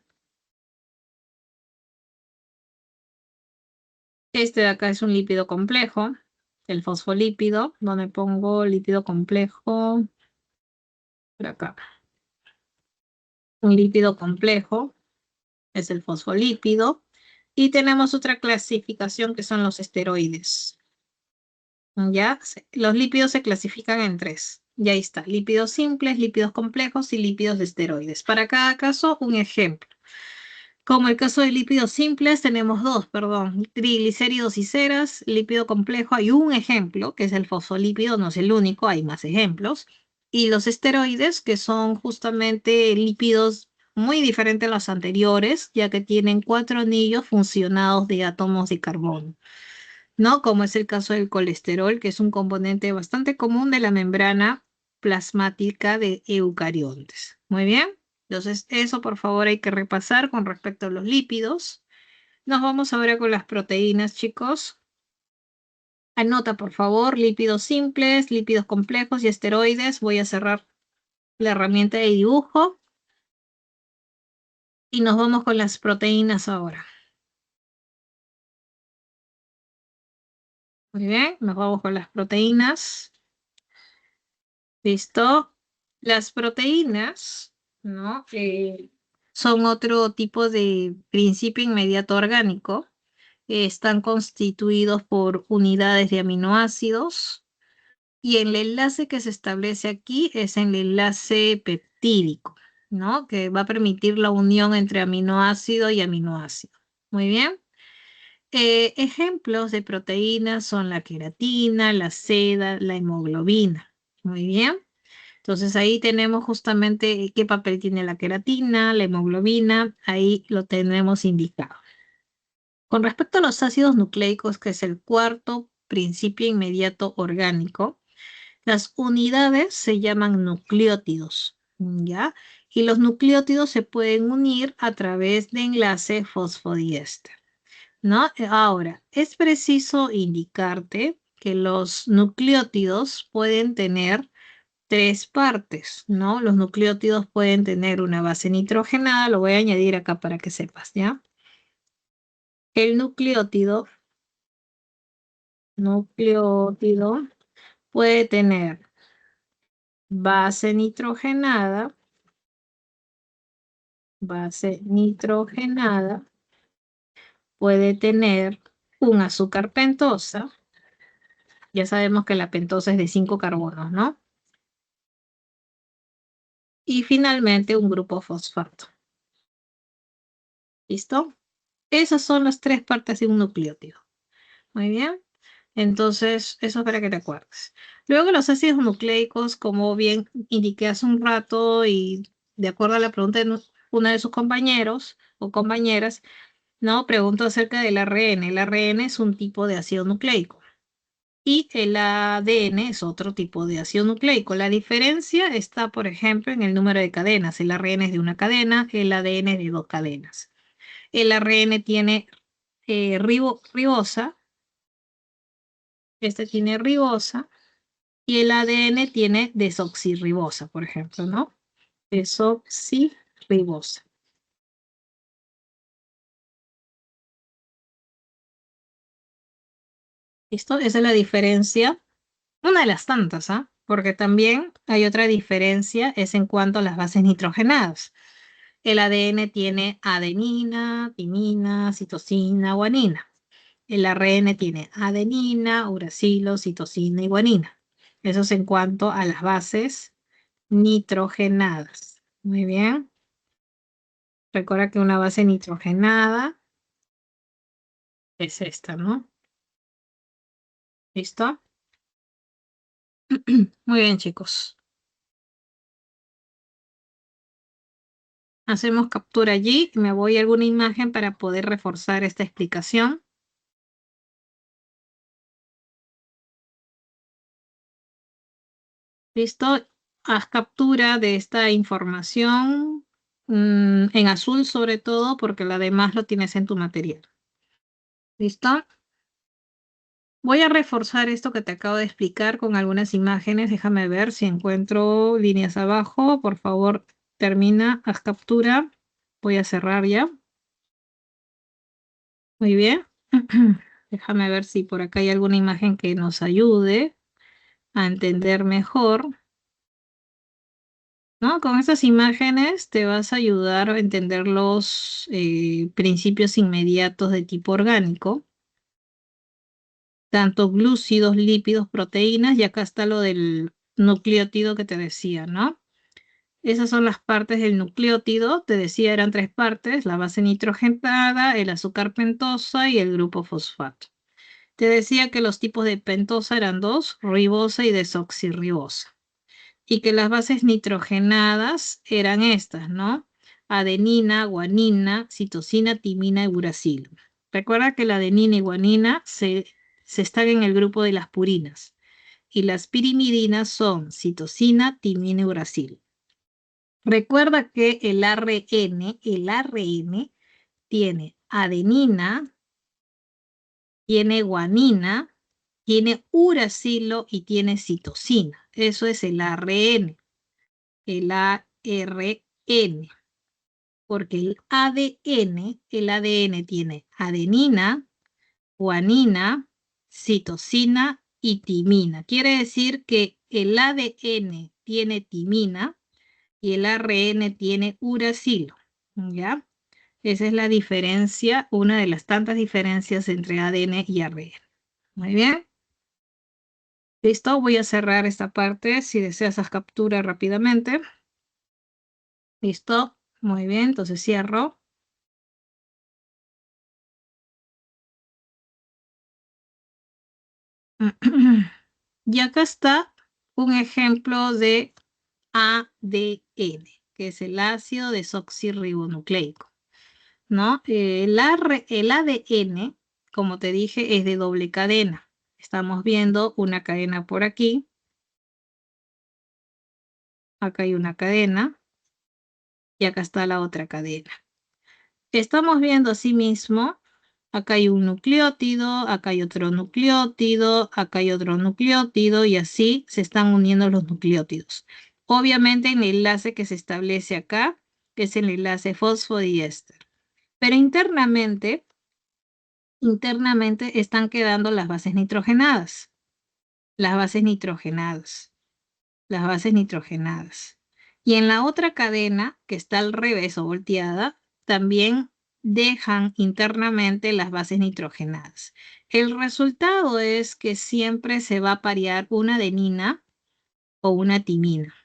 Este de acá es un lípido complejo, el fosfolípido, donde pongo lípido complejo, por acá. Un lípido complejo es el fosfolípido. Y tenemos otra clasificación que son los esteroides. ¿Ya? Los lípidos se clasifican en 3. Y ahí está, lípidos simples, lípidos complejos y lípidos de esteroides. Para cada caso, un ejemplo. Como el caso de lípidos simples, tenemos 2, perdón, triglicéridos y ceras, lípido complejo, hay un ejemplo, que es el fosfolípido, no es el único, hay más ejemplos. Y los esteroides, que son justamente lípidos muy diferentes a los anteriores, ya que tienen 4 anillos funcionados de átomos de carbono, ¿no? Como es el caso del colesterol, que es un componente bastante común de la membrana plasmática de eucariontes. Muy bien. Entonces, eso por favor hay que repasar con respecto a los lípidos. Nos vamos ahora con las proteínas, chicos. Anota, por favor, lípidos simples, lípidos complejos y esteroides. Voy a cerrar la herramienta de dibujo. Y nos vamos con las proteínas ahora. Muy bien, nos vamos con las proteínas. ¿Listo? Las proteínas, ¿no? Son otro tipo de principio inmediato orgánico. Están constituidos por unidades de aminoácidos y el enlace que se establece aquí es el enlace peptídico, ¿no? Que va a permitir la unión entre aminoácido y aminoácido. Muy bien. Ejemplos de proteínas son la queratina, la seda, la hemoglobina. Muy bien. Entonces ahí tenemos justamente qué papel tiene la queratina, la hemoglobina, ahí lo tenemos indicado. Con respecto a los ácidos nucleicos, que es el cuarto principio inmediato orgánico, las unidades se llaman nucleótidos, ¿ya? Y los nucleótidos se pueden unir a través de enlace fosfodiéster, ¿no? Ahora, es preciso indicarte que los nucleótidos pueden tener 3 partes, ¿no? Los nucleótidos pueden tener una base nitrogenada, lo voy a añadir acá para que sepas, ¿ya? El nucleótido puede tener base nitrogenada, puede tener un azúcar pentosa, ya sabemos que la pentosa es de 5 carbonos, ¿no? Y finalmente un grupo fosfato. ¿Listo? Esas son las 3 partes de un nucleótido. Muy bien. Entonces, eso es para que te acuerdes. Luego los ácidos nucleicos, como bien indiqué hace un rato y de acuerdo a la pregunta de una de sus compañeros o compañeras, ¿no? Pregunto acerca del ARN. El ARN es un tipo de ácido nucleico y el ADN es otro tipo de ácido nucleico. La diferencia está, por ejemplo, en el número de cadenas. El ARN es de una cadena, el ADN es de 2 cadenas. El ARN tiene ribosa. Este tiene ribosa y el ADN tiene desoxirribosa, por ejemplo, ¿no? Desoxirribosa. ¿Listo? Esa es la diferencia. Una de las tantas, ¿ah? Porque también hay otra diferencia, es en cuanto a las bases nitrogenadas. El ADN tiene adenina, timina, citosina, guanina. El ARN tiene adenina, uracilo, citosina y guanina. Eso es en cuanto a las bases nitrogenadas. Muy bien. Recuerda que una base nitrogenada es esta, ¿no? ¿Listo? Muy bien, chicos. Hacemos captura allí. Me voy a alguna imagen para poder reforzar esta explicación. ¿Listo? Haz captura de esta información en azul sobre todo porque la demás lo tienes en tu material. ¿Listo? Voy a reforzar esto que te acabo de explicar con algunas imágenes. Déjame ver si encuentro líneas abajo. Por favor, termina, haz captura. Voy a cerrar ya. Muy bien. Déjame ver si por acá hay alguna imagen que nos ayude a entender mejor. ¿No? Con estas imágenes te vas a ayudar a entender los principios inmediatos de tipo orgánico. Tanto glúcidos, lípidos, proteínas, y acá está lo del nucleótido que te decía, ¿no? Esas son las partes del nucleótido, te decía eran 3 partes, la base nitrogenada, el azúcar pentosa y el grupo fosfato. Te decía que los tipos de pentosa eran 2, ribosa y desoxirribosa. Y que las bases nitrogenadas eran estas, ¿no? Adenina, guanina, citosina, timina y uracilo. Recuerda que la adenina y guanina se están en el grupo de las purinas. Y las pirimidinas son citosina, timina y uracilo. Recuerda que el ARN tiene adenina, tiene guanina, tiene uracilo y tiene citosina. Eso es el ARN. El ARN, porque el ADN tiene adenina, guanina, citosina y timina. Quiere decir que el ADN tiene timina y el ARN tiene uracilo, ¿ya? Esa es la diferencia, una de las tantas diferencias entre ADN y ARN. Muy bien. Listo, voy a cerrar esta parte. Si deseas, haz captura rápidamente. Listo, muy bien, entonces cierro. Y acá está un ejemplo de ADN, que es el ácido desoxirribonucleico, ¿no? El ADN, como te dije, es de doble cadena. Estamos viendo una cadena por aquí. Acá hay una cadena. Y acá está la otra cadena. Estamos viendo asimismo, acá hay un nucleótido, acá hay otro nucleótido, acá hay otro nucleótido y así se están uniendo los nucleótidos. Obviamente en el enlace que se establece acá, que es el enlace fosfodiéster. Pero internamente están quedando las bases nitrogenadas. Las bases nitrogenadas. Las bases nitrogenadas. Y en la otra cadena, que está al revés o volteada, también dejan internamente las bases nitrogenadas. El resultado es que siempre se va a parear una adenina o una timina,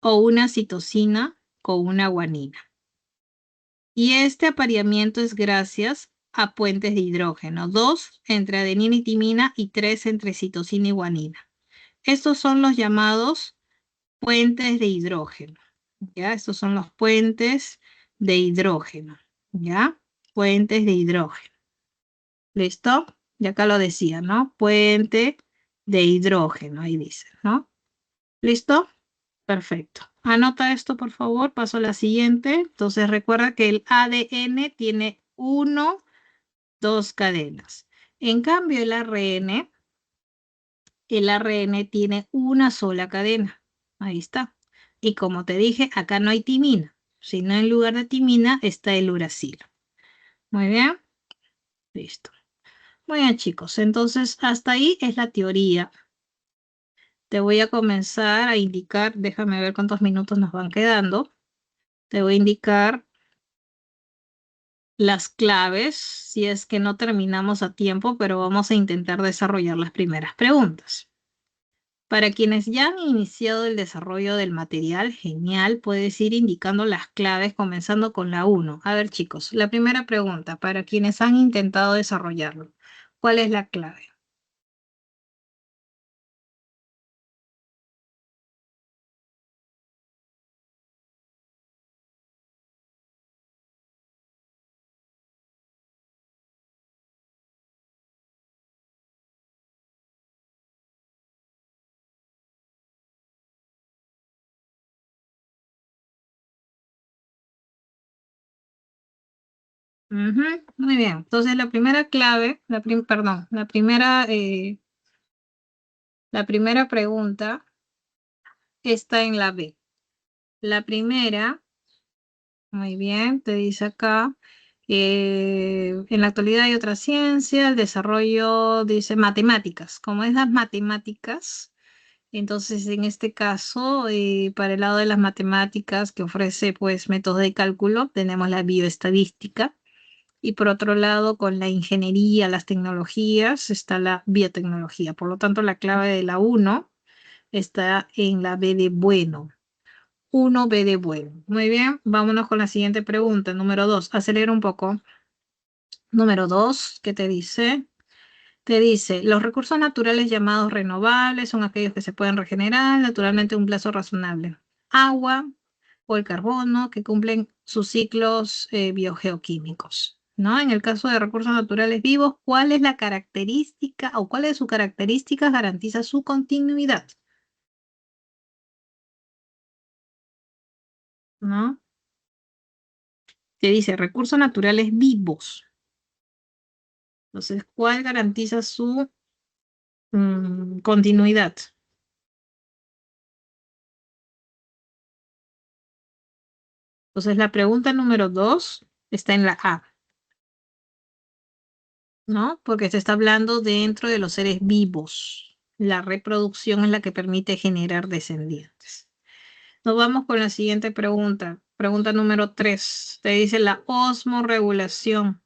o una citosina con una guanina. Y este apareamiento es gracias a puentes de hidrógeno, 2 entre adenina y timina y 3 entre citosina y guanina. Estos son los llamados puentes de hidrógeno, ¿ya? Estos son los puentes de hidrógeno, ¿ya? Puentes de hidrógeno. ¿Listo? Y acá lo decía, ¿no? Puente de hidrógeno, ahí dice, ¿no? ¿Listo? Perfecto. Anota esto, por favor. Paso a la siguiente. Entonces, recuerda que el ADN tiene 2 cadenas. En cambio, el ARN tiene una sola cadena. Ahí está. Y como te dije, acá no hay timina, sino en lugar de timina está el uracilo. Muy bien. Listo. Muy bien, chicos. Entonces, hasta ahí es la teoría. Te voy a comenzar a indicar, déjame ver cuántos minutos nos van quedando. Te voy a indicar las claves si es que no terminamos a tiempo, pero vamos a intentar desarrollar las primeras preguntas. Para quienes ya han iniciado el desarrollo del material, genial, puedes ir indicando las claves comenzando con la 1. A ver, chicos, la primera pregunta, para quienes han intentado desarrollarlo, ¿cuál es la clave? Ujú, muy bien. Entonces, la primera clave, perdón, la primera pregunta está en la B. La primera, muy bien, te dice acá, en la actualidad hay otra ciencia, el desarrollo, dice matemáticas. Como es las matemáticas, entonces en este caso, para el lado de las matemáticas que ofrece pues métodos de cálculo, tenemos la bioestadística. Y por otro lado, con la ingeniería, las tecnologías, está la biotecnología. Por lo tanto, la clave de la 1 está en la B de bueno. 1B de bueno. Muy bien, vámonos con la siguiente pregunta. Número 2. Acelera un poco. Número 2, ¿qué te dice? Te dice, los recursos naturales llamados renovables son aquellos que se pueden regenerar naturalmente en un plazo razonable. Agua o el carbono que cumplen sus ciclos biogeoquímicos. ¿No? En el caso de recursos naturales vivos, ¿cuál es la característica o cuál de sus características garantiza su continuidad? ¿No? Te dice recursos naturales vivos. Entonces, ¿cuál garantiza su continuidad? Entonces, la pregunta número 2 está en la A, ¿no? Porque se está hablando dentro de los seres vivos. La reproducción es la que permite generar descendientes. Nos vamos con la siguiente pregunta. Pregunta número 3. Te dice la osmorregulación.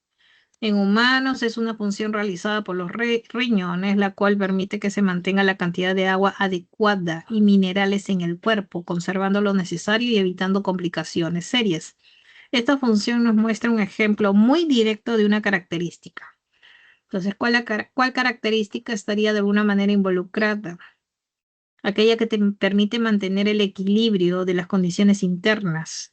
En humanos es una función realizada por los riñones, la cual permite que se mantenga la cantidad de agua adecuada y minerales en el cuerpo, conservando lo necesario y evitando complicaciones serias. Esta función nos muestra un ejemplo muy directo de una característica. Entonces, ¿cuál característica estaría de alguna manera involucrada? Aquella que te permite mantener el equilibrio de las condiciones internas.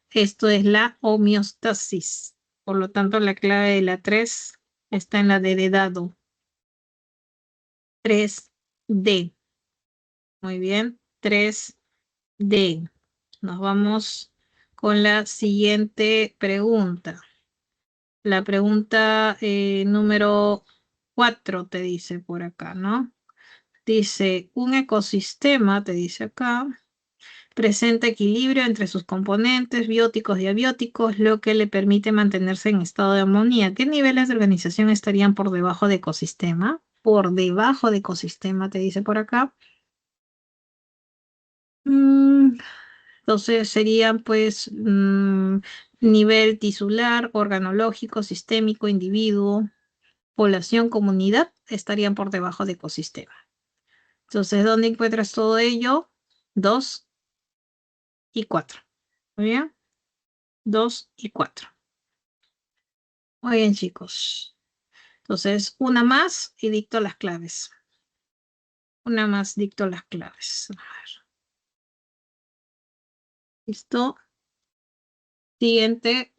Esto es la homeostasis. Por lo tanto, la clave de la 3 está en la D de dado. 3D. Muy bien. 3D. Nos vamos con la siguiente pregunta. La pregunta número 4 te dice por acá, ¿no? Dice, un ecosistema, te dice acá, presenta equilibrio entre sus componentes bióticos y abióticos, lo que le permite mantenerse en estado de armonía. ¿Qué niveles de organización estarían por debajo de ecosistema? Por debajo de ecosistema, te dice por acá. Entonces serían pues nivel tisular, organológico, sistémico, individuo, población, comunidad, estarían por debajo de ecosistema. Entonces, ¿dónde encuentras todo ello? 2 y 4. Muy bien. 2 y 4. Muy bien, chicos. Entonces, una más y dicto las claves. Una más, dicto las claves. A ver. ¿Listo? Siguiente,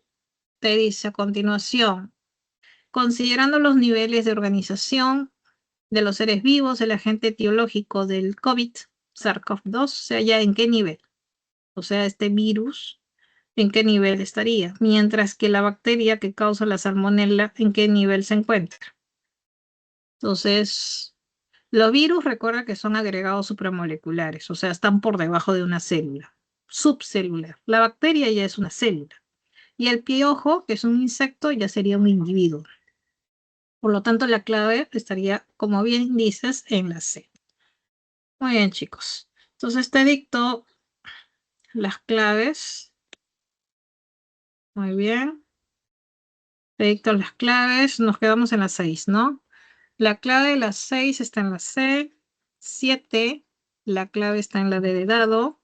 te dice a continuación, considerando los niveles de organización de los seres vivos, el agente etiológico del COVID, SARS-CoV-2, se halla en qué nivel. O sea, este virus, ¿en qué nivel estaría? Mientras que la bacteria que causa la salmonella, ¿en qué nivel se encuentra? Entonces, los virus, recuerda que son agregados supramoleculares, o sea, están por debajo de una célula subcelular. La bacteria ya es una célula. Y el piojo, que es un insecto, ya sería un individuo. Por lo tanto, la clave estaría, como bien dices, en la C. Muy bien, chicos. Entonces te dicto las claves. Muy bien. Predictor, las claves, nos quedamos en la 6, ¿no? La clave de la 6 está en la C. 7, la clave está en la D de dado.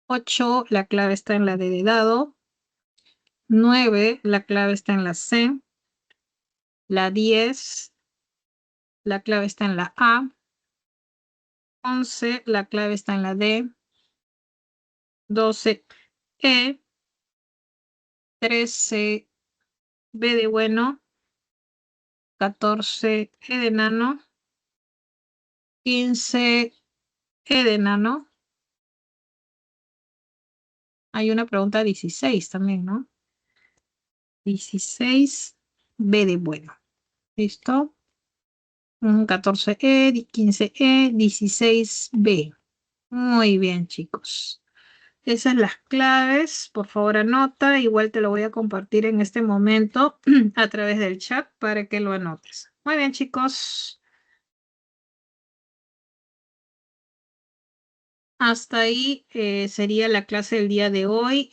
8, la clave está en la D de dado. 9, la clave está en la C. La 10, la clave está en la A. 11, la clave está en la D. 12, E. 13, B de bueno. 14, E de enano. 15, E de enano. Hay una pregunta 16 también, ¿no? 16, B de bueno. ¿Listo? 14E, 15E, 16B. Muy bien, chicos. Esas son las claves. Por favor, anota. Igual te lo voy a compartir en este momento a través del chat para que lo anotes. Muy bien, chicos. Hasta ahí sería la clase del día de hoy.